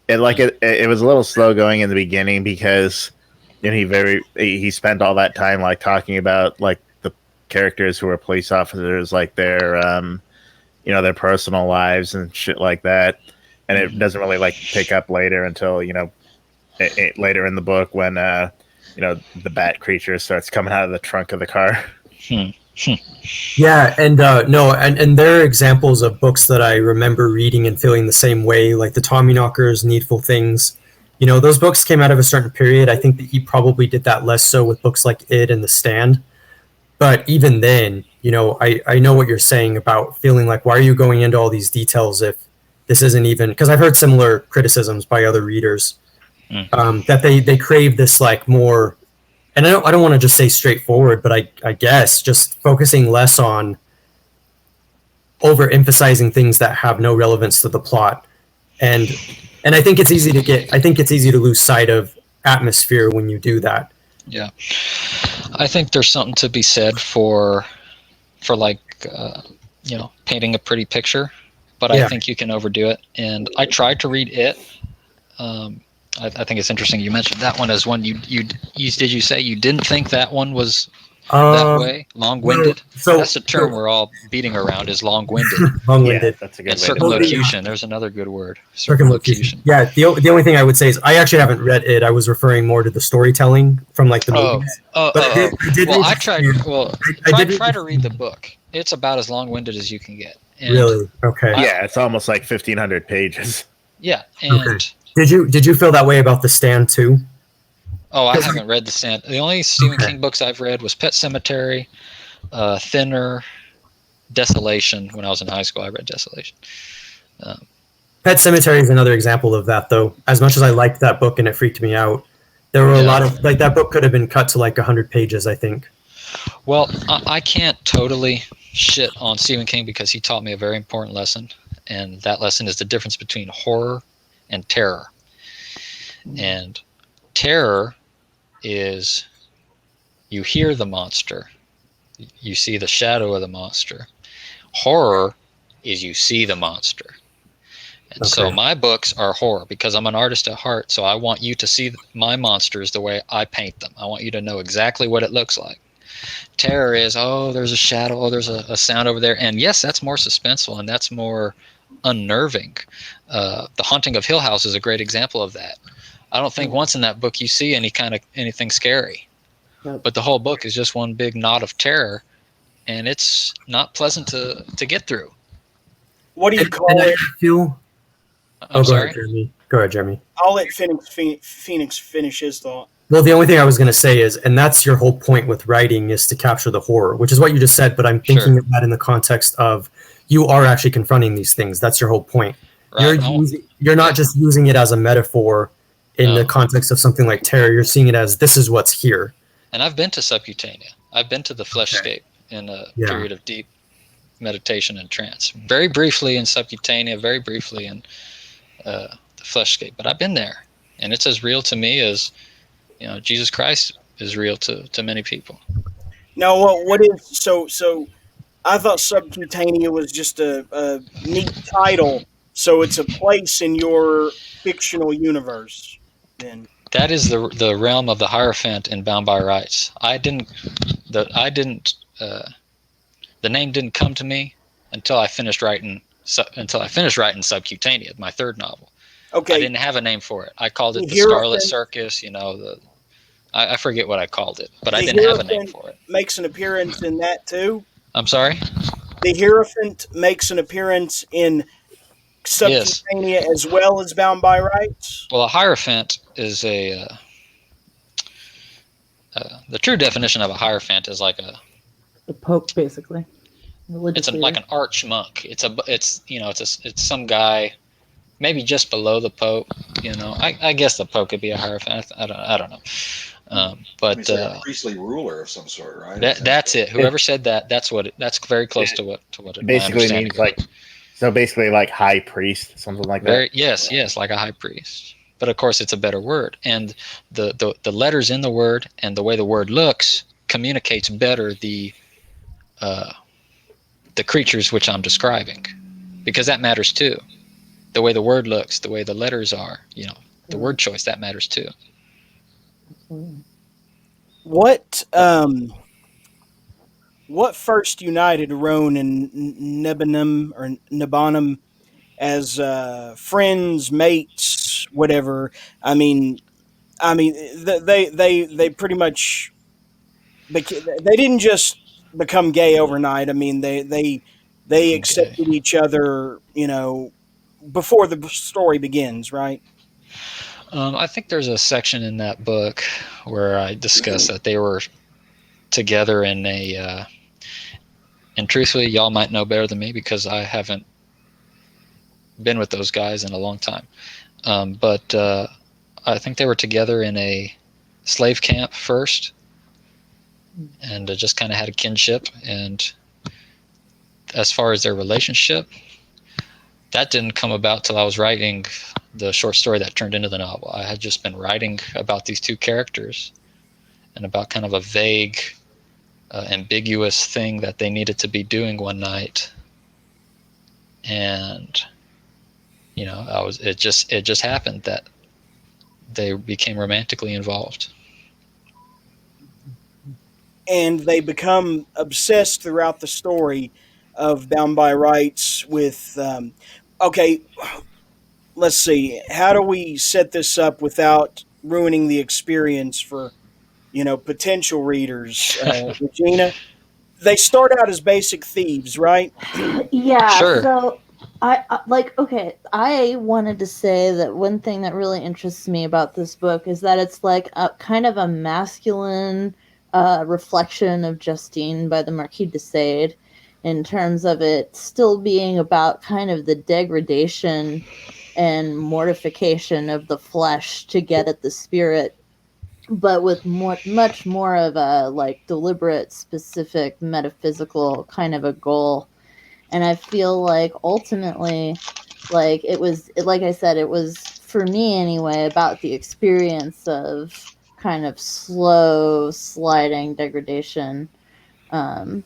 It was a little slow going in the beginning because he spent all that time like talking about like the characters who were police officers, like their their personal lives and shit like that. And it doesn't really like pick up later until later in the book when the bat creature starts coming out of the trunk of the car. Yeah, and no, and there are examples of books that I remember reading and feeling the same way, like the Tommyknockers, Needful Things. Those books came out of a certain period. I think that he probably did that less so with books like It and The Stand. But even then, I know what you're saying about feeling like, why are you going into all these details if this isn't even, because I've heard similar criticisms by other readers that they crave this like more. And I don't want to just say straightforward, but I guess just focusing less on overemphasizing things that have no relevance to the plot. And I think it's easy to lose sight of atmosphere when you do that. Yeah. I think there's something to be said for like, painting a pretty picture, but I think you can overdo it. And I tried to read It. I think it's interesting you mentioned that one as one you did you say you didn't think that one was that way? Long-winded? So that's the term we're all beating around, is long-winded. Long-winded. Yeah, that's a good and way circumlocution. There's another good word. Circumlocution. Yeah, the only thing I would say is I actually haven't read It. I was referring more to the storytelling from like the movies. I tried to read the book. It's about as long-winded as you can get. And really? Okay. Yeah, it's almost like 1,500 pages. Yeah, and okay. Did you feel that way about The Stand too? Oh, I haven't read The Stand. The only Stephen King books I've read was Pet Sematary, Thinner, Desolation. When I was in high school, I read Desolation. Pet Sematary is another example of that, though. As much as I liked that book and it freaked me out, there were a lot of like that book could have been cut to like 100 pages, I think. Well, I can't totally shit on Stephen King because he taught me a very important lesson, and that lesson is the difference between horror and terror. And terror is you hear the monster, you see the shadow of the monster. Horror is you see the monster. And so my books are horror because I'm an artist at heart, so I want you to see my monsters the way I paint them. I want you to know exactly what it looks like. Terror is, there's a shadow, there's a sound over there. And yes, that's more suspenseful and that's more unnerving. The Haunting of Hill House is a great example of that. I don't think once in that book you see anything scary. But the whole book is just one big knot of terror, and it's not pleasant to get through. What do you call it? I'm sorry? Go ahead, Jeremy. I'll let Phoenix finish his thought. Well, the only thing I was going to say is, and that's your whole point with writing, is to capture the horror, which is what you just said, but I'm thinking of that in the context of you are actually confronting these things. That's your whole point. Right. You're not just using it as a metaphor in the context of something like terror. You're seeing it as this is what's here. And I've been to Subcutaneous. I've been to the Fleshscape in a period of deep meditation and trance. Very briefly in Subcutaneous, very briefly in the Fleshscape. But I've been there, and it's as real to me as Jesus Christ is real to many people. Now, what is so? I thought Subcutaneous was just a neat title. So it's a place in your fictional universe, then. That is the realm of the Hierophant in Bound by Rights. The name didn't come to me until I finished writing Subcutaneous, my third novel. Okay. I didn't have a name for it. I called it the Scarlet Circus. I forget what I called it, but I didn't have a name for it. Makes an appearance in that too. I'm sorry? The Hierophant makes an appearance in Subcutaneous as well as Bound by Rights? Well, a Hierophant is the true definition of a Hierophant is like the Pope, basically. It's like an arch monk. It's some guy, maybe just below the Pope. I guess the Pope could be a Hierophant. I don't know. But it's like a priestly ruler of some sort, right? That's it. Whoever said that, that's very close to what it basically means. So basically like high priest, something like that. Yes, like a high priest. But of course, it's a better word, and the letters in the word and the way the word looks communicates better the creatures which I'm describing, because that matters too. The way the word looks, the way the letters are, the word choice, that matters too. What first united Roan and Nebanum as friends, mates, whatever? I mean, they pretty much they didn't just become gay overnight. I mean, they accepted each other, before the story begins, right? I think there's a section in that book where I discuss that they were together in a and truthfully, y'all might know better than me because I haven't been with those guys in a long time. But I think they were together in a slave camp first, and just kind of had a kinship. And as far as their relationship, that didn't come about till I was writing the short story that turned into the novel. I had just been writing about these two characters and about kind of a vague, ambiguous thing that they needed to be doing one night. And it just happened that they became romantically involved. And they become obsessed throughout the story of Bound by Rights with, okay, let's see, how do we set this up without ruining the experience for, potential readers? Regina, they start out as basic thieves, right? Yeah, sure. So I wanted to say that one thing that really interests me about this book is that it's like a kind of a masculine reflection of Justine by the Marquis de Sade, in terms of it still being about kind of the degradation and mortification of the flesh to get at the spirit, but with much more of a deliberate, specific, metaphysical kind of a goal. And I feel like ultimately, it was for me anyway, about the experience of kind of slow sliding degradation. So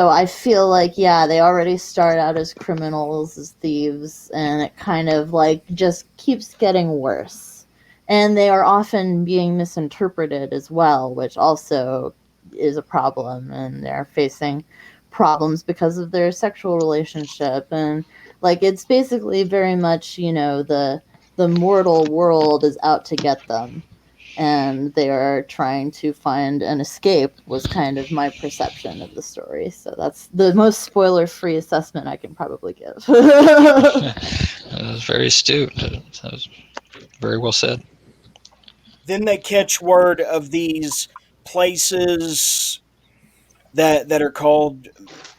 I feel like, they already start out as criminals, as thieves, and it kind of just keeps getting worse. And they are often being misinterpreted as well, which also is a problem, and they're facing problems because of their sexual relationship. And it's basically very much, the mortal world is out to get them, and they are trying to find an escape, was kind of my perception of the story. So that's the most spoiler-free assessment I can probably give. That was very astute. That was very well said. Then they catch word of these places that are called,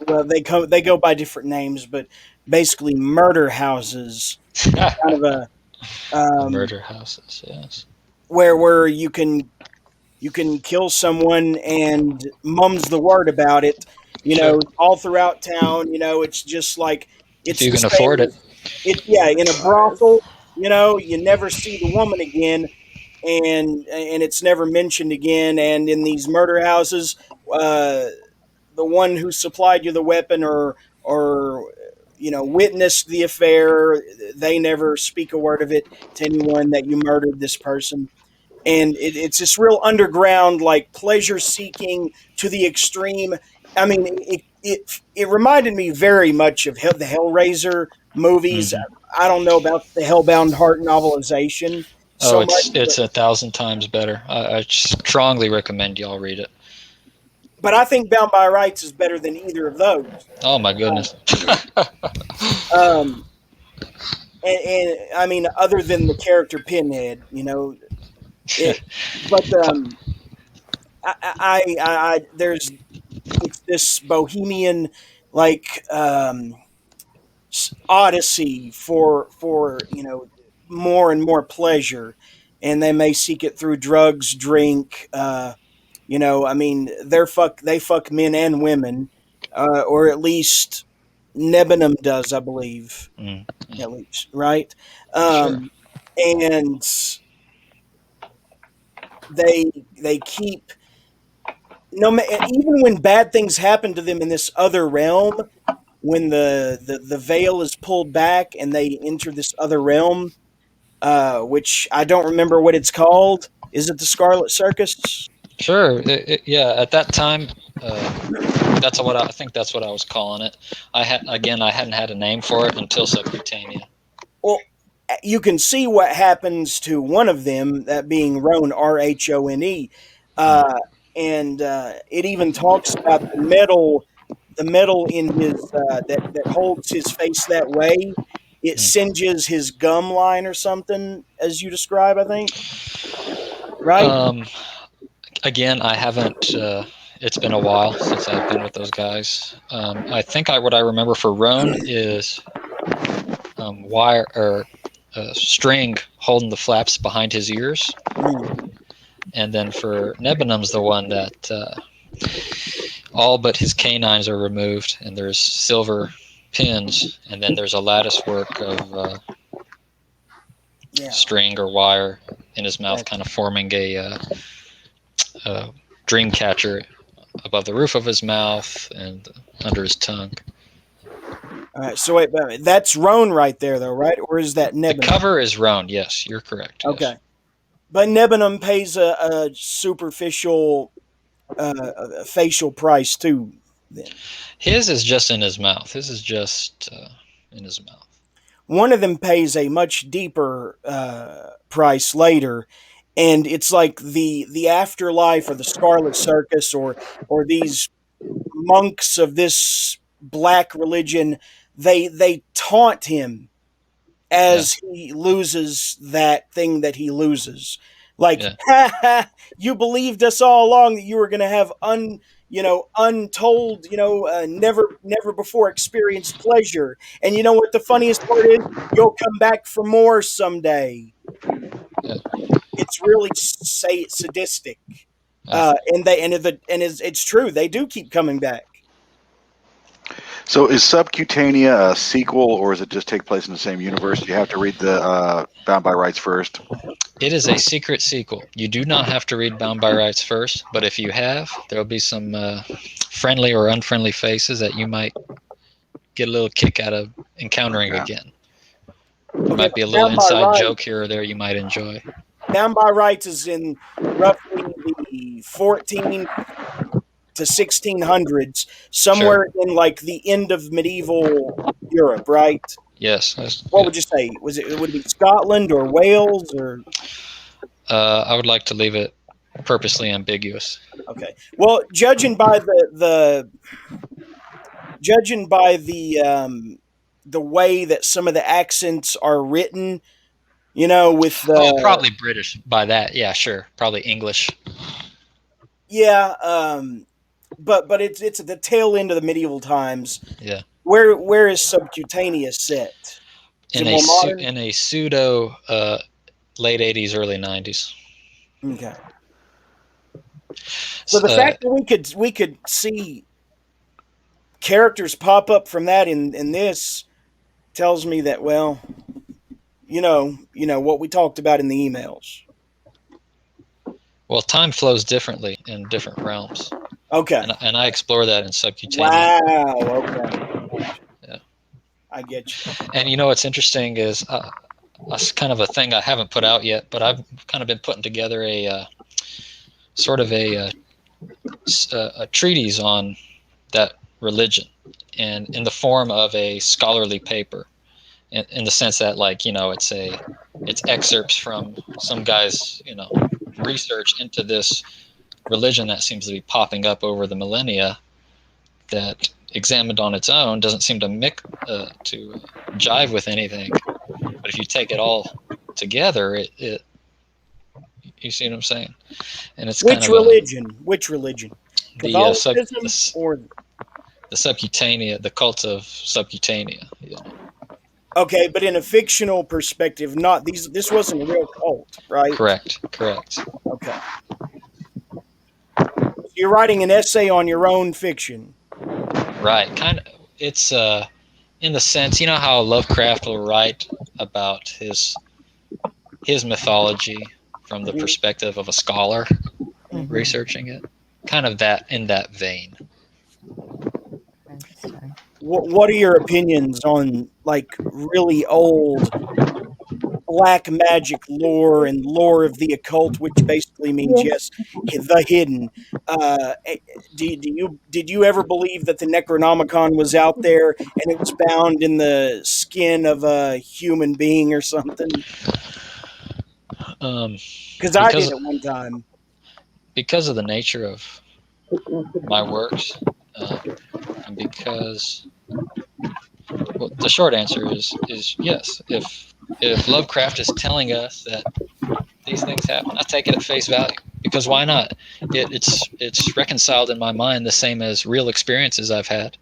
well, they go by different names, but basically murder houses. Kind of a murder houses, yes. where you can kill someone and mum's the word about it, Sure. all throughout town. It's just like If it's you the can same afford it. as in a brothel. You never see the woman again, and it's never mentioned again. And in these murder houses, uh, the one who supplied you the weapon or witnessed the affair, they never speak a word of it to anyone that you murdered this person. And it's this real underground, like, pleasure seeking to the extreme. I mean, it reminded me very much of the Hellraiser movies. Mhm. I don't know about the Hellbound Heart novelization Oh, so much, it's 1,000 times better. I strongly recommend y'all read it. but I think Bound by Rights is better than either of those. Oh my goodness. Um, and I mean, other than the character Pinhead, it. But there's it's this bohemian, like, odyssey for more and more pleasure, and they may seek it through drugs, drink. I mean, they fuck men and women, or at least Nebenham does, I believe, Mm, at least, right? sure. And they keep even when bad things happen to them in this other realm, when the veil is pulled back and they enter this other realm, which I don't remember what it's called. Is it the Scarlet Circus? Sure. Yeah. At that time, that's what I think. That's what I was calling it. I hadn't had a name for it until Subcutaneous. Well, you can see what happens to one of them, that being Roan, Rhone, Mm, uh, and it even talks about the metal in his that holds his face that way. It mm. singes his gum line or something, as you describe, I think. Right? Um, Again, I haven't. It's been a while since I've been with those guys. I think what I remember for Roan is wire or string holding the flaps behind his ears, Mm. and then for Nebenum's the one that all but his canines are removed, and there's silver pins, and then there's a lattice work of Yeah. string or wire in his mouth, kind of forming a dream catcher above the roof of his mouth and under his tongue. All right. So wait, that's Roan right there, though, right? Or is that The Nebenum? cover is round. Yes, you're correct. Okay. Yes. But Nebenum pays a superficial a facial price too. Then His is just in his mouth. His is just in his mouth. one of them pays a much deeper price later, and it's like the afterlife or the Scarlet Circus or these monks of this black religion. They taunt him Yeah. as he loses that thing that he loses. Like, Yeah. ha, ha, you believed us all along that you were going to have untold, never before experienced pleasure. And you know what the funniest part is? You'll come back for more someday. Yeah. It's really sadistic, Ah. it's true. They do keep coming back. So is Subcutaneous a sequel, or does it just take place in the same universe? You have to read the Bound by Rights first. It is a secret sequel. You do not have to read Bound by Rights first, but if you have, there will be some friendly or unfriendly faces that you might get a little kick out of encountering again. There might be a little Bound by inside Rights. joke here or there you might enjoy. Bound by Rights is in roughly the 14 to 1600s, somewhere in like the end of medieval Europe, right? Yes. What would you say? Would it be Scotland or Wales or? I would like to leave it purposely ambiguous. Okay. Well, judging by the way that some of the accents are written, with Probably British by that. Yeah, sure. Probably English. yeah, but it's at the tail end of the medieval times. Yeah. Where is Subcutaneous set? Is it more modern? In a pseudo late 80s, early 90s. Okay. So the fact that we could see characters pop up from that in this tells me that, well, you know what we talked about in the emails. Well, time flows differently in different realms. Okay. And I explore that in Subcutaneous. Wow. Okay. Yeah. I get you. And you know what's interesting is that's kind of a thing I haven't put out yet, but I've kind of been putting together a sort of a treatise on that religion, and in the form of a scholarly paper, in the sense that, like, it's excerpts from some guy's research into this religion that seems to be popping up over the millennia, that examined on its own doesn't seem to jive with anything, but if you take it all together, it you see what I'm saying? And it's Which religion? Catholicism or the Subcutaneous, the cult of Subcutaneous. Okay, but in a fictional perspective, not these. This wasn't a real cult, right? Correct. Okay. So you're writing an essay on your own fiction. Right. Kind of. It's in the sense, you know how Lovecraft will write about his mythology from the perspective of a scholar researching it. Kind of that, in that vein. Interesting. What are your opinions on, like, really old black magic lore and lore of the occult, which basically means the hidden? Did you ever believe that the Necronomicon was out there and it was bound in the skin of a human being or something? Because I did at one time. Because of the nature of my works, and because, well, the short answer is yes. If Lovecraft is telling us that these things happen, I take it at face value, because why not? It's reconciled in my mind the same as real experiences I've had.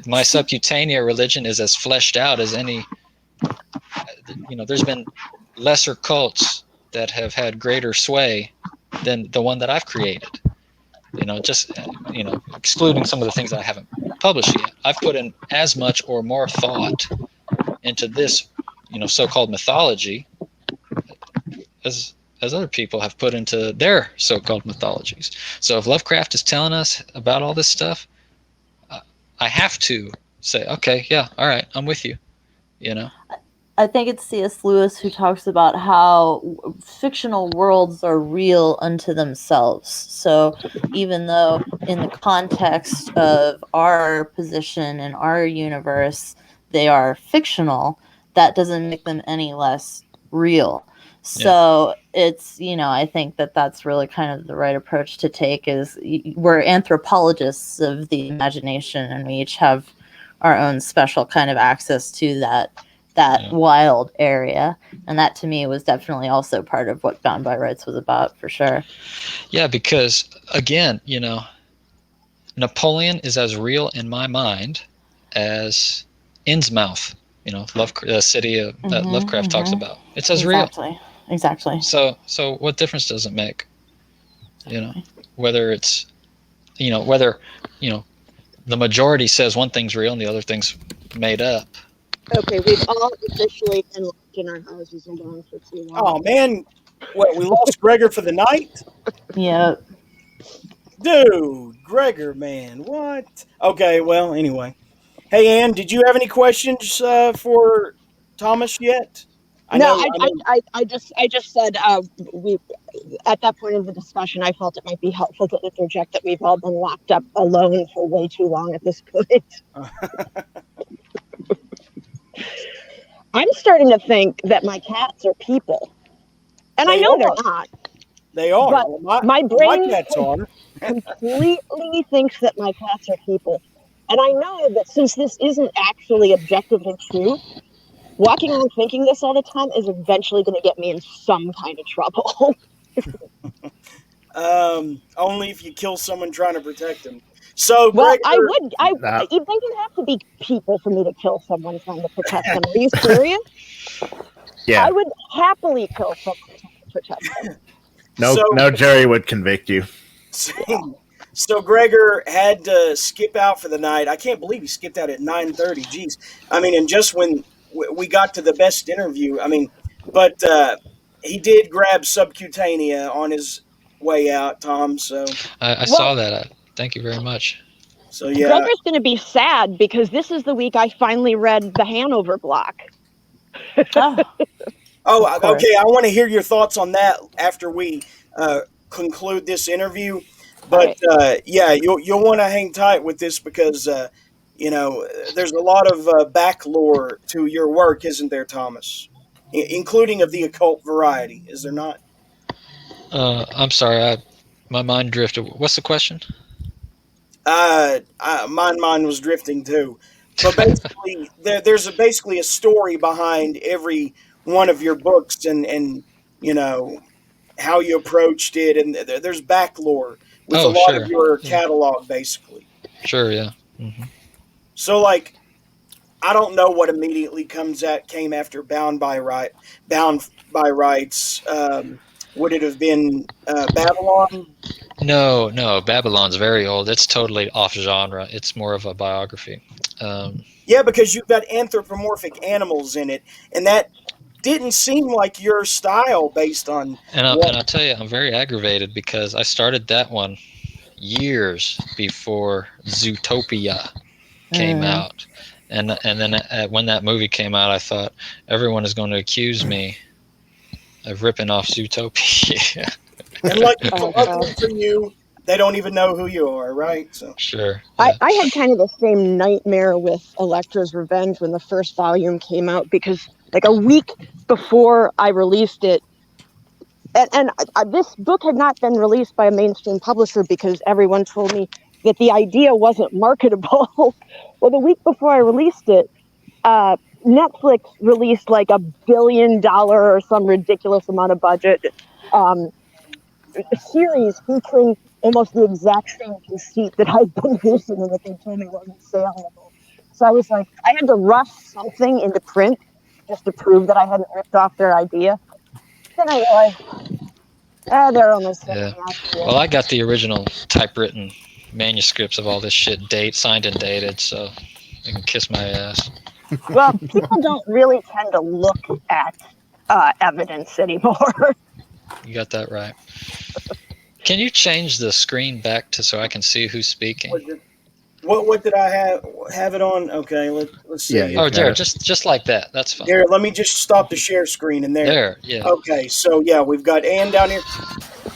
My Subcutaneous religion is as fleshed out as any. There's been lesser cults that have had greater sway than the one that I've created. Excluding some of the things that I haven't published yet, I've put in as much or more thought into this, so-called mythology as other people have put into their so-called mythologies. So if Lovecraft is telling us about all this stuff, I have to say, okay, yeah, all right, I'm with you. I think it's C.S. Lewis who talks about how fictional worlds are real unto themselves. So even though in the context of our position in our universe, they are fictional, that doesn't make them any less real. So it's, I think that's really kind of the right approach to take, is we're anthropologists of the imagination, and we each have our own special kind of access to that wild area. And that, to me, was definitely also part of what Bound by Rights was about, for sure. Yeah, because, again, Napoleon is as real in my mind as Innsmouth, the city that Lovecraft talks about. It's as real. Exactly. So what difference does it make? Whether it's, whether the majority says one thing's real and the other thing's made up. Okay, we've all officially been locked in our houses and gone for too long. Oh, man. What, we lost Gregor for the night? Yeah. Dude, Gregor, man, what? Okay, well, anyway. Hey, Ann, did you have any questions for Thomas yet? I just said we at that point of the discussion, I felt it might be helpful to interject that we've all been locked up alone for way too long at this point. I'm starting to think that my cats are people, and I know they're not. They are. But my brain completely thinks that my cats are people, and I know that since this isn't actually objectively true, walking around thinking this all the time is eventually going to get me in some kind of trouble. Only if you kill someone trying to protect them. So, well, Gregor, they don't have to be people for me to kill someone trying to protect them. Are you serious? Yeah. I would happily kill someone trying to protect them. No jury would convict you. So Gregor had to skip out for the night. I can't believe he skipped out at 9:30. Jeez. I mean, and just when we got to the best interview, but he did grab Subcutaneous on his way out, Tom. So I saw that. Thank you very much. So yeah, Gregor's going to be sad because this is the week I finally read the Hanover block. Oh, okay. I want to hear your thoughts on that after we conclude this interview. But yeah, you'll want to hang tight with this because there's a lot of back lore to your work, isn't there, Thomas? Including of the occult variety, is there not? I'm sorry, my mind drifted. What's the question? Mine was drifting too. But basically, there's basically a story behind every one of your books, and how you approached it, and there's back lore with a lot of your catalog, basically. Sure, yeah. Mm-hmm. So, like, I don't know what immediately came after Bound by Rights. Would it have been Babylon? No, Babylon's very old. It's totally off genre. It's more of a biography. Yeah, because you've got anthropomorphic animals in it, and that didn't seem like your style based on... And I'll tell you, I'm very aggravated because I started that one years before Zootopia came out. And then when that movie came out, I thought everyone is going to accuse me of ripping off Zootopia. And luckily for you, they don't even know who you are, right? So sure. Yeah. I had kind of the same nightmare with Electra's Revenge when the first volume came out, because like a week before I released it, and this book had not been released by a mainstream publisher because everyone told me that the idea wasn't marketable. Well, the week before I released it, Netflix released like $1 billion or some ridiculous amount of budget a series featuring almost the exact same conceit that I'd been using and that they told me wasn't saleable. So I was like, I had to rush something into print just to prove that I hadn't ripped off their idea. Then I realized, they're almost Well, I got the original typewritten manuscripts of all this shit, signed and dated, so you can kiss my ass. Well, people don't really tend to look at evidence anymore. You got that right. Can you change the screen back to so I can see who's speaking? What did I have it on? Okay, let's see. Yeah, there, just like that. That's fine. Here, let me just stop the share screen in there. There, yeah. Okay, so yeah, we've got Ann down here.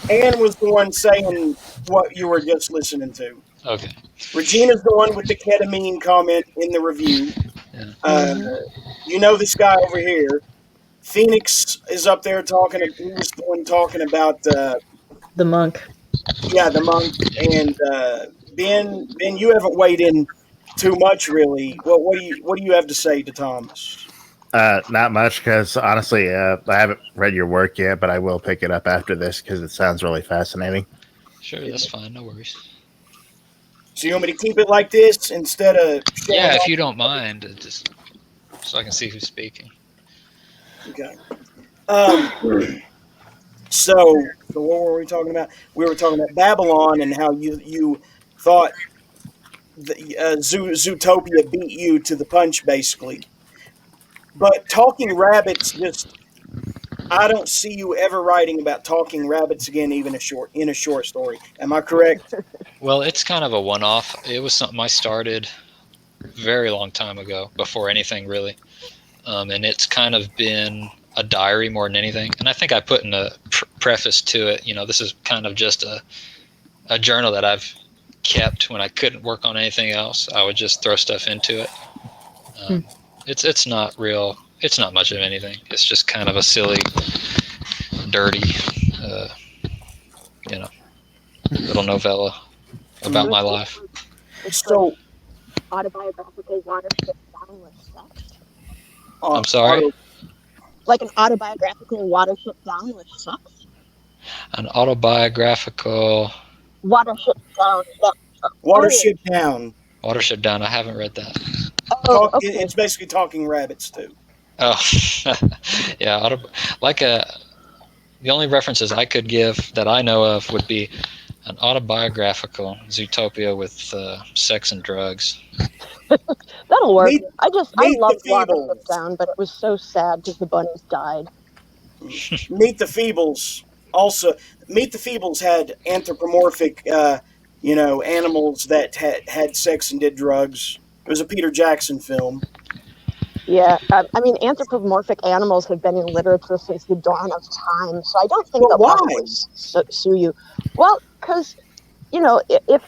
Ann was the one saying what you were just listening to. Okay. Regina's the one with the ketamine comment in the review. Yeah. This guy over here. Phoenix is up there talking. He was the one talking about the monk. Yeah, the monk. And Ben, you haven't weighed in too much, really. What do you have to say to Thomas? Not much, because honestly, I haven't read your work yet, but I will pick it up after this because it sounds really fascinating. Sure, that's fine. No worries. So you want me to keep it like this instead of... Yeah, if you don't mind, just so I can see who's speaking. Okay. So what were we talking about? We were talking about Babylon and how you thought Zootopia beat you to the punch, basically. But Talking Rabbits, I don't see you ever writing about talking rabbits again, even in a short story. Am I correct? Well, it's kind of a one-off. It was something I started a very long time ago, before anything really. And it's kind of been a diary more than anything. And I think I put in a preface to it. This is kind of just a journal that I've kept when I couldn't work on anything else. I would just throw stuff into it. It's not real. It's not much of anything. It's just kind of a silly, dirty, little novella about my life. So, autobiographical watershed down with sex. I'm sorry? Like an autobiographical watershed down with sex? An autobiographical... Watership down. Watership Down. Watership Down. I haven't read that. Oh, okay. It's basically Talking Rabbits too. Oh, yeah. the only references I could give that I know of would be an autobiographical Zootopia with sex and drugs. That'll work. Meet, I Meet the loved Water Put Feebles. Down, but it was so sad because the bunnies died. Meet the Feebles. Also, Meet the Feebles had anthropomorphic, animals that had sex and did drugs. It was a Peter Jackson film. Yeah, I mean, anthropomorphic animals have been in literature since the dawn of time, so I don't think But they'll why? probably sue you. Well, because, if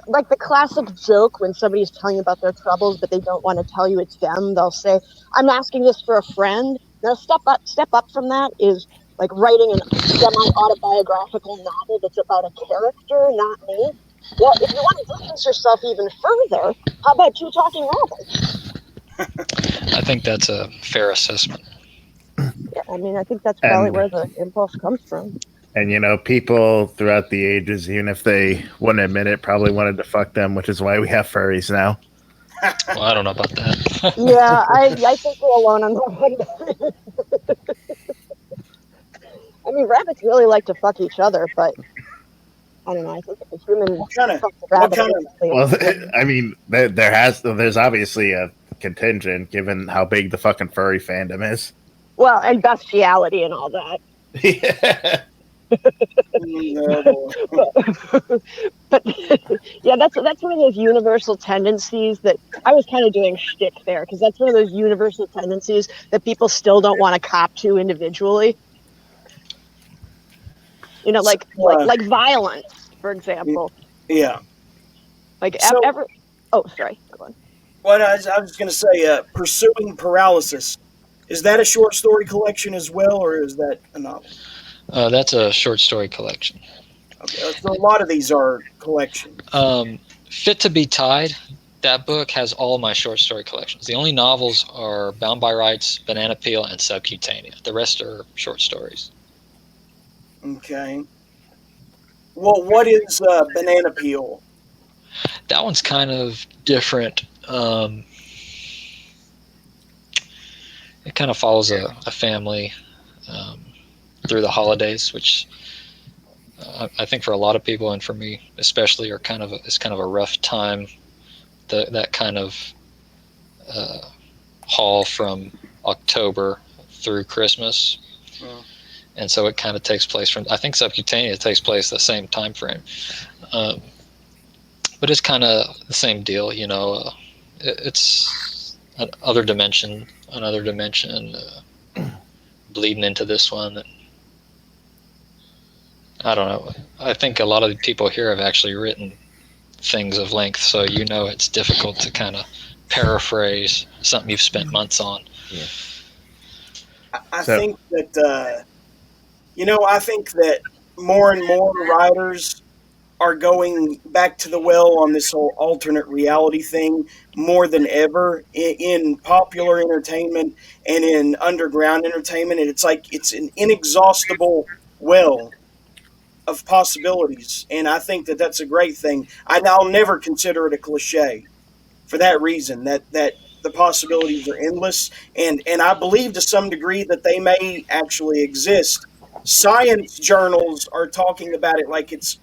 like the classic joke when somebody's telling you about their troubles, but they don't want to tell you it's them, they'll say, "I'm asking this for a friend." Now, step up from that is like writing a semi-autobiographical novel that's about a character, not me. Well, if you want to distance yourself even further, how about Two Talking Rabbits? I think that's a fair assessment. Yeah, I mean, I think that's probably where the impulse comes from. And people throughout the ages, even if they wouldn't admit it, probably wanted to fuck them, which is why we have furries now. Well, I don't know about that. Yeah, I think we're alone on that one. I mean, rabbits really like to fuck each other, but I don't know. I think if a human fucks a rabbit, well, I mean, there's obviously a contingent given how big the fucking furry fandom is. Well, and bestiality and all that. Yeah. But yeah, that's one of those universal tendencies that I was kind of doing shtick there, because that's one of those universal tendencies that people still don't want to cop to individually. Like violence, for example. Yeah. Oh, sorry. Go on. Well, I was going to say, Pursuing Paralysis. Is that a short story collection as well, or is that a novel? That's a short story collection. Okay, so a lot of these are collections. Fit to be Tied, that book has all my short story collections. The only novels are Bound by Rights, Banana Peel, and Subcutaneous. The rest are short stories. Okay. Well, what is Banana Peel? That one's kind of different. It kind of follows a family through the holidays, which I think for a lot of people, and for me especially, is kind of a rough time. That kind of haul from October through Christmas. Oh. And so it kind of takes place from, I think Subcutaneous takes place the same time frame. But it's kind of the same deal, it's another dimension, bleeding into this one. I don't know. I think a lot of the people here have actually written things of length, so it's difficult to kind of paraphrase something you've spent months on. Yeah. I think that more and more writers are going back to the well on this whole alternate reality thing more than ever in popular entertainment and in underground entertainment. And it's like it's an inexhaustible well of possibilities. And I think that that's a great thing. I'll never consider it a cliche for that reason, that the possibilities are endless. And I believe to some degree that they may actually exist. Science journals are talking about it like it's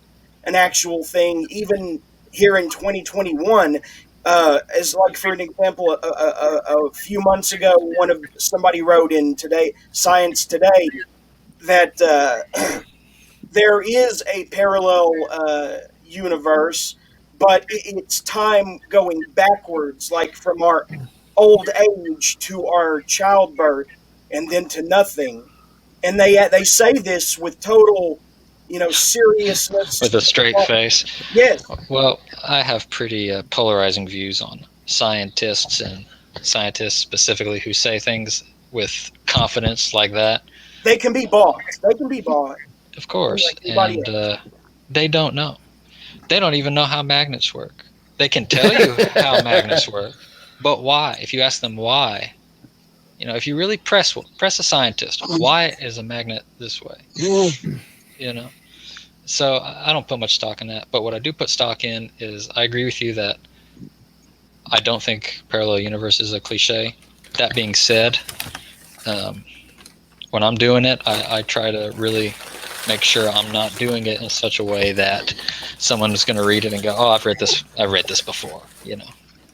an actual thing, even here in 2021. As like, for an example, a few months ago, somebody wrote in Science Today that there is a parallel universe, but it's time going backwards, like from our old age to our childbirth and then to nothing. And they say this with total, seriousness. With a straight face. Yes. Well, I have pretty polarizing views on scientists, and scientists specifically who say things with confidence like that. They can be bought. Of course. Like and they don't know. They don't even know how magnets work. They can tell you how magnets work, but why? If you ask them why, if you really press a scientist, why is a magnet this way? So I don't put much stock in that. But what I do put stock in is I agree with you that I don't think parallel universe is a cliche. That being said, when I'm doing it, I try to really make sure I'm not doing it in such a way that someone is going to read it and go, "Oh, I've read this before."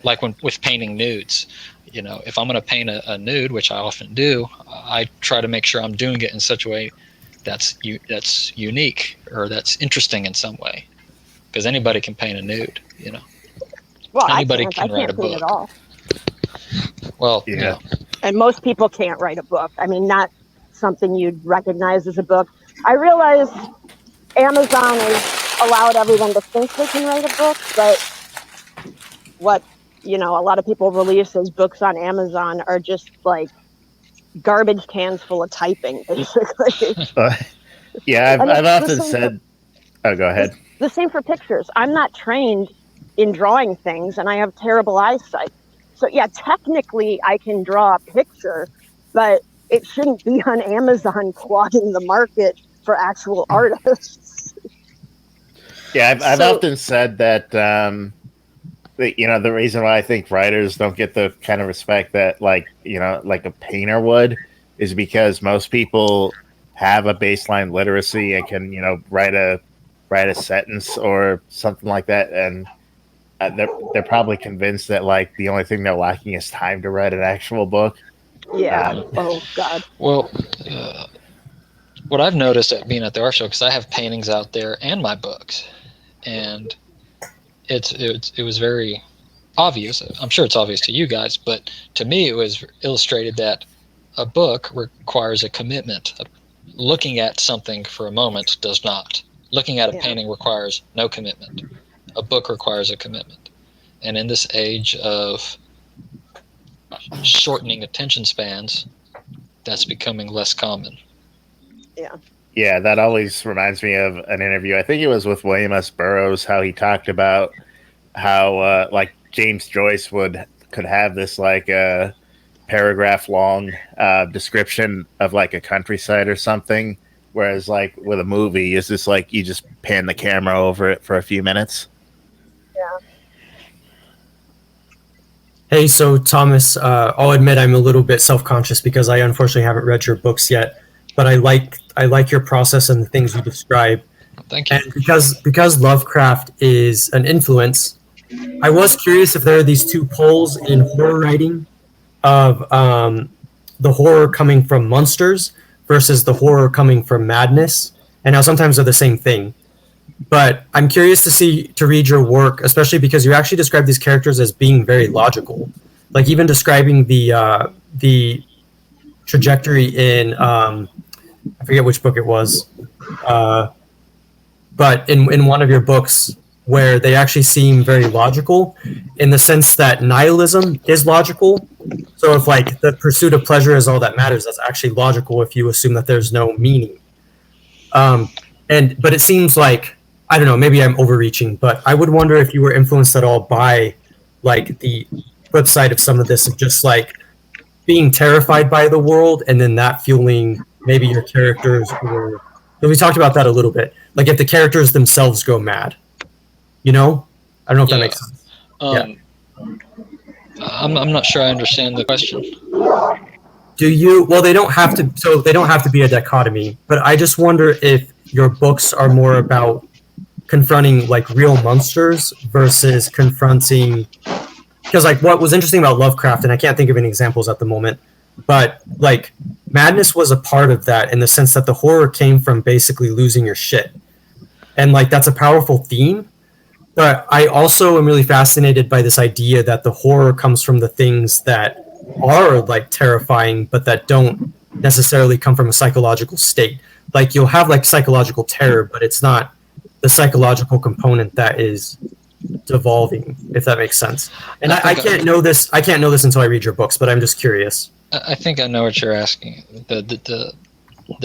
Like with painting nudes. If I'm going to paint a nude, which I often do, I try to make sure I'm doing it in such a way that's unique or that's interesting in some way, because anybody can paint a nude. Well, Anybody I can write a can't paint book. at all. Well, Yeah. And most people can't write a book. I mean, not something you'd recognize as a book. I realize Amazon has allowed everyone to think they can write a book, but what a lot of people release as books on Amazon are just like garbage cans full of typing, basically. Yeah, And I've it's the often same said. Oh, go ahead. The same for pictures. I'm not trained in drawing things, and I have terrible eyesight. So yeah, technically I can draw a picture, but it shouldn't be on Amazon clogging the market for actual artists. Yeah, I've So- often said that the reason why I think writers don't get the kind of respect that like a painter would is because most people have a baseline literacy and can write a sentence or something like that, and they're probably convinced that like the only thing they're lacking is time to write an actual book. Yeah. Oh God. Well, what I've noticed at being at the art show, because I have paintings out there and my books, and it was very obvious. I'm sure it's obvious to you guys, but to me it was illustrated that a book requires a commitment. Looking at something for a moment does not. Looking at a painting requires no commitment. A book requires a commitment. And in this age of shortening attention spans, that's becoming less common. Yeah. Yeah, that always reminds me of an interview. I think it was with William S. Burroughs, how he talked about how like James Joyce could have this like paragraph long description of like a countryside or something, whereas like with a movie, it's just like you just pan the camera over it for a few minutes. Yeah. Hey, so Thomas, I'll admit I'm a little bit self-conscious because I unfortunately haven't read your books yet, but I like your process and the things you describe. Thank you. And because Lovecraft is an influence, I was curious if there are these two poles in horror writing of the horror coming from monsters versus the horror coming from madness, and how sometimes they're the same thing. But I'm curious to read your work, especially because you actually describe these characters as being very logical. Like even describing the trajectory in I forget which book it was, but in one of your books where they actually seem very logical in the sense that nihilism is logical. So if like the pursuit of pleasure is all that matters, that's actually logical if you assume that there's no meaning. But it seems like, I don't know, maybe I'm overreaching, but I would wonder if you were influenced at all by like the flip side of some of this, of just like being terrified by the world and then that fueling maybe your characters, or we talked about that a little bit. Like if the characters themselves go mad, I don't know if that makes sense. I'm not sure I understand the question. Do you? Well, they don't have to. So they don't have to be a dichotomy. But I just wonder if your books are more about confronting like real monsters versus confronting. Because like what was interesting about Lovecraft, and I can't think of any examples at the moment, but like madness was a part of that in the sense that the horror came from basically losing your shit, and like that's a powerful theme. But I also am really fascinated by this idea that the horror comes from the things that are like terrifying, but that don't necessarily come from a psychological state. Like you'll have like psychological terror, but it's not the psychological component that is devolving, if that makes sense. And I can't know this. I can't know this until I read your books, but I'm just curious. I think I know what you're asking. The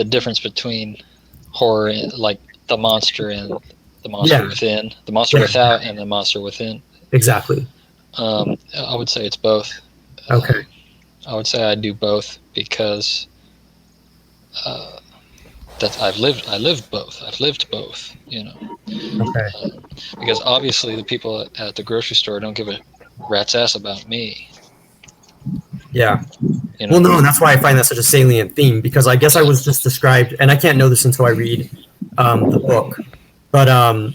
difference between horror and like the monster and the monster within, the monster without and the monster within. Exactly. I would say it's both. Okay. I would say I do both because I lived both. I've lived both, Okay. Because obviously the people at the grocery store don't give a rat's ass about me. Yeah. You know? Well, no, and that's why I find that such a salient theme, because I guess I was just described, and I can't know this until I read the book, but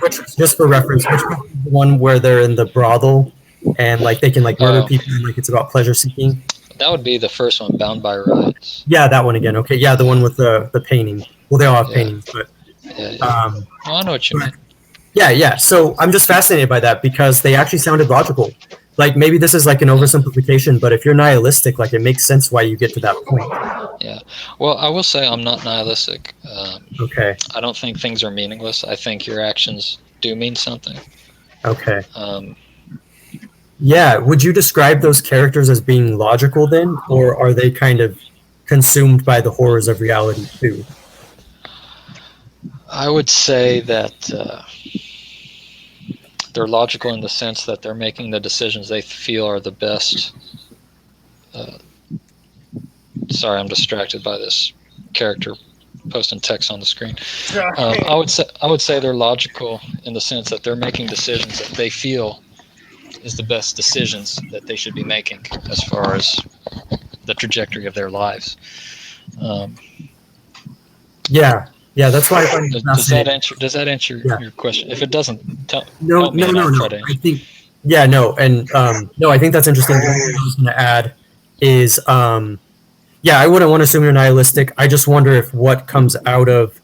which just for reference, which book is the one where they're in the brothel and like they can like murder people and like it's about pleasure seeking? That would be the first one, Bound by Rights. Yeah, that one again. Okay, yeah, the one with the painting. Well, they all have paintings, but Oh, I know what you mean. Yeah. So I'm just fascinated by that because they actually sounded logical. Like maybe this is like an oversimplification, but if you're nihilistic, like it makes sense why you get to that point. Yeah. Well, I will say I'm not nihilistic. Okay. I don't think things are meaningless. I think your actions do mean something. Okay. Yeah. Would you describe those characters as being logical then, or are they kind of consumed by the horrors of reality too? I would say that they're logical in the sense that they're making the decisions they feel are the best. Sorry, I'm distracted by this character posting text on the screen. I would say they're logical in the sense that they're making decisions that they feel is the best decisions that they should be making as far as the trajectory of their lives. Yeah, that's why I find it fascinating. Does that answer your question? If it doesn't, No. I think I think that's interesting. The only thing I was going to add is I wouldn't want to assume you're nihilistic. I just wonder if what comes out of,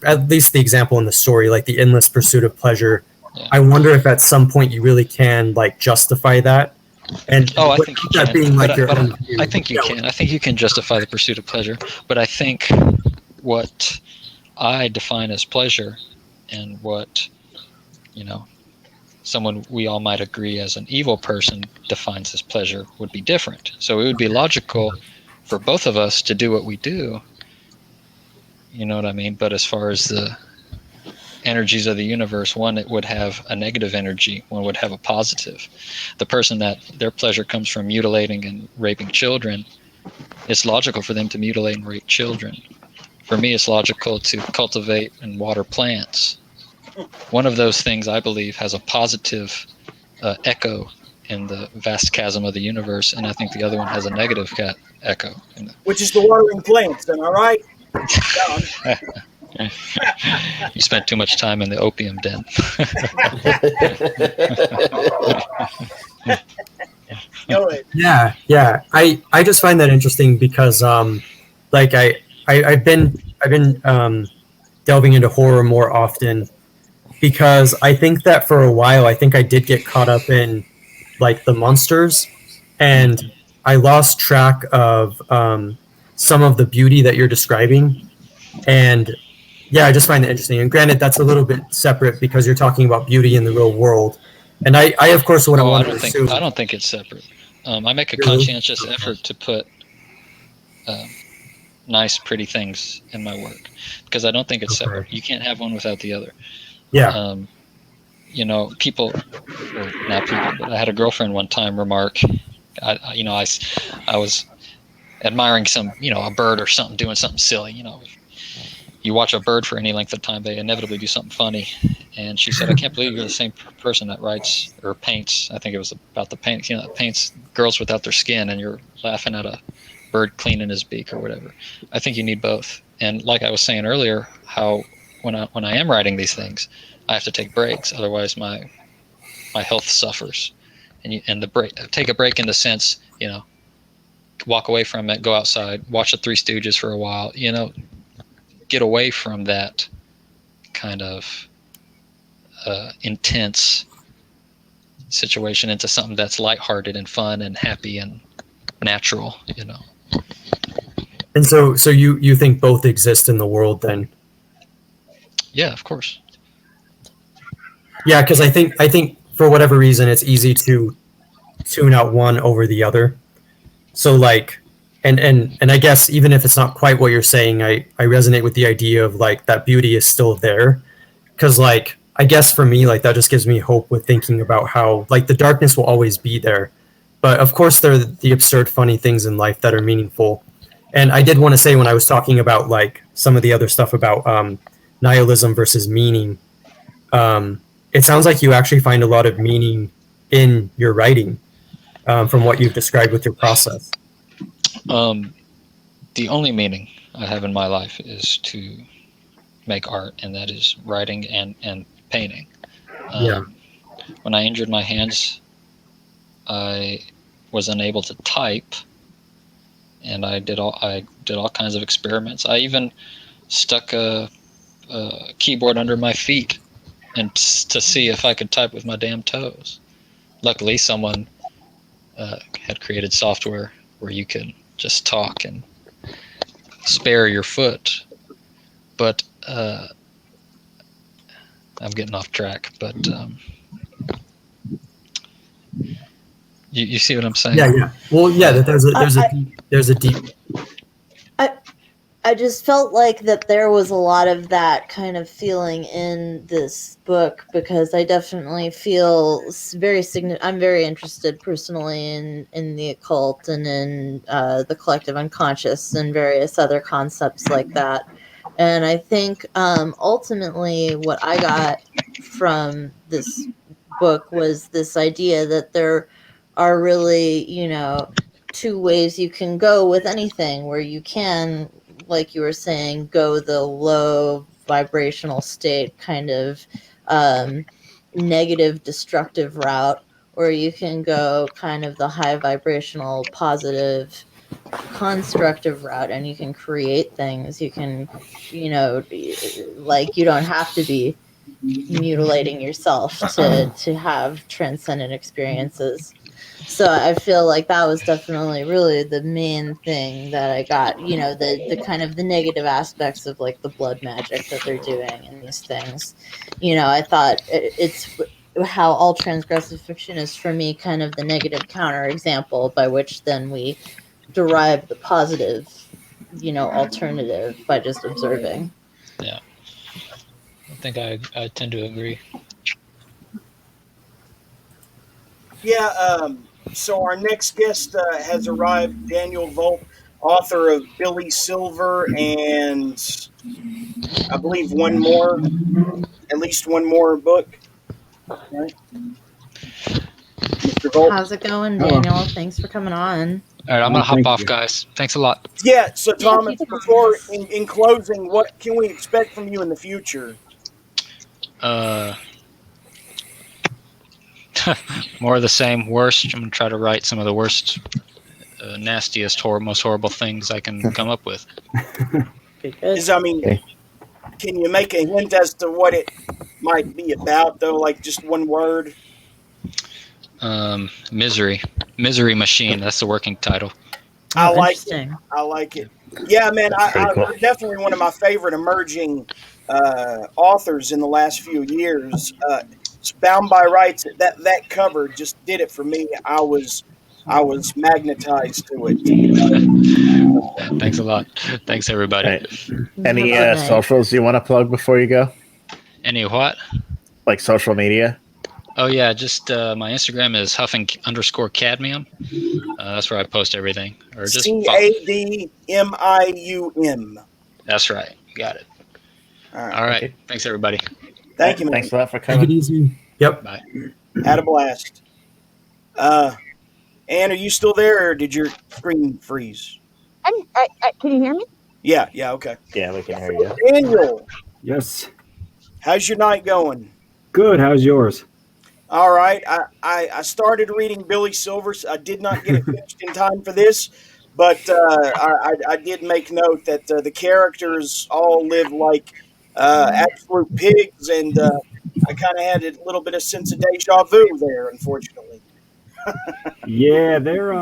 at least the example in the story, like the endless pursuit of pleasure. Yeah. I wonder if at some point you really can like justify that. And I think you can. Being like I think you can. I think you can justify the pursuit of pleasure. But I think what I define as pleasure and what, someone we all might agree as an evil person defines as pleasure would be different. So it would be logical for both of us to do what we do. You know what I mean? But as far as the energies of the universe, one, it would have a negative energy, one would have a positive. The person that their pleasure comes from mutilating and raping children, it's logical for them to mutilate and rape children. For me, it's logical to cultivate and water plants. One of those things, I believe, has a positive echo in the vast chasm of the universe, and I think the other one has a negative echo. Which is the watering plants, am I right? You spent too much time in the opium den. Yeah. I just find that interesting because I've been delving into horror more often because I think that for a while I think I did get caught up in like the monsters and I lost track of some of the beauty that you're describing. And I just find it interesting. And granted, that's a little bit separate because you're talking about beauty in the real world. And I of course, what I want to assume. I don't think it's separate. I make a conscientious effort to put nice, pretty things in my work because I don't think it's separate. You can't have one without the other. Yeah. People, or not people, but I had a girlfriend one time remark. I was admiring some, a bird or something doing something silly. You watch a bird for any length of time, they inevitably do something funny. And she said, "I can't believe you're the same person that writes or paints." I think it was about the paint, that paints girls without their skin, and you're laughing at a bird cleaning his beak or whatever. I think you need both. And like I was saying earlier, how when I am writing these things, I have to take breaks, otherwise my health suffers. And the break, take a break in the sense, walk away from it, go outside, watch the Three Stooges for a while, get away from that kind of intense situation into something that's lighthearted and fun and happy and natural, And so you think both exist in the world then? Yeah, of course. Yeah, because I think for whatever reason it's easy to tune out one over the other. So like, and I guess even if it's not quite what you're saying, I resonate with the idea of like that beauty is still there, because like I guess for me like that just gives me hope with thinking about how like the darkness will always be there, but of course there are the absurd funny things in life that are meaningful. And I did want to say when I was talking about like some of the other stuff about nihilism versus meaning, it sounds like you actually find a lot of meaning in your writing. from what you've described with your process? The only meaning I have in my life is to make art, and that is writing and painting. Yeah. When I injured my hands, I was unable to type, and I did all kinds of experiments. I even stuck a keyboard under my feet and to see if I could type with my damn toes. Luckily, someone had created software where you could just talk and spare your foot. But I'm getting off track. But you see what I'm saying? Yeah. Well, yeah. There's a deep. I just felt like that there was a lot of that kind of feeling in this book, because I definitely feel I'm very interested personally in the occult and in the collective unconscious and various other concepts like that. And I think ultimately what I got from this book was this idea that there are really, two ways you can go with anything, where you can, like you were saying, go the low vibrational state kind of negative destructive route, or you can go kind of the high vibrational positive constructive route, and you can create things. You can, like, you don't have to be mutilating yourself to have transcendent experiences. So I feel like that was definitely really the main thing that I got, the kind of the negative aspects of like the blood magic that they're doing and these things. I thought it's how all transgressive fiction is, for me, kind of the negative counterexample by which then we derive the positive, alternative by just observing. Yeah. I think I tend to agree. Yeah, so our next guest has arrived, Daniel Volk, author of Billy Silver and I believe at least one more book. Right? Mr. Volk. How's it going, Daniel? Thanks for coming on. All right, I'm going to hop off, guys. Thanks a lot. Yeah, so Thomas, Thank you, before, Thomas. in closing, what can we expect from you in the future? More of the same. Worst. I'm going to try to write some of the worst, nastiest, most horrible things I can come up with. Can you make a hint as to what it might be about, though? Like just one word? Misery Machine. That's the working title. I like it. Yeah, man, Cool. definitely one of my favorite emerging authors in the last few years. Bound by Rights, that cover just did it for me. I was magnetized to it. Thanks a lot. Thanks, everybody. Right. Any socials you want to plug before you go? Any what? Like social media? Oh yeah, just my Instagram is huffing_cadmium. That's where I post everything. Or just CADMIUM. That's right. You got it. All right. Okay. Thanks, everybody. Thank you, man. Thanks a lot for coming. Take it easy. Yep. Bye. Had a blast. Anne, are you still there, or did your screen freeze? Can you hear me? Yeah, okay. Yeah, we can hear you. Daniel, Yes. how's your night going? Good. How's yours? All right. I started reading Billy Silver. I did not get it finished in time for this, but I did make note that the characters all live like absolute pigs, and I kind of had a little bit of sense of deja vu there, unfortunately. Yeah, they're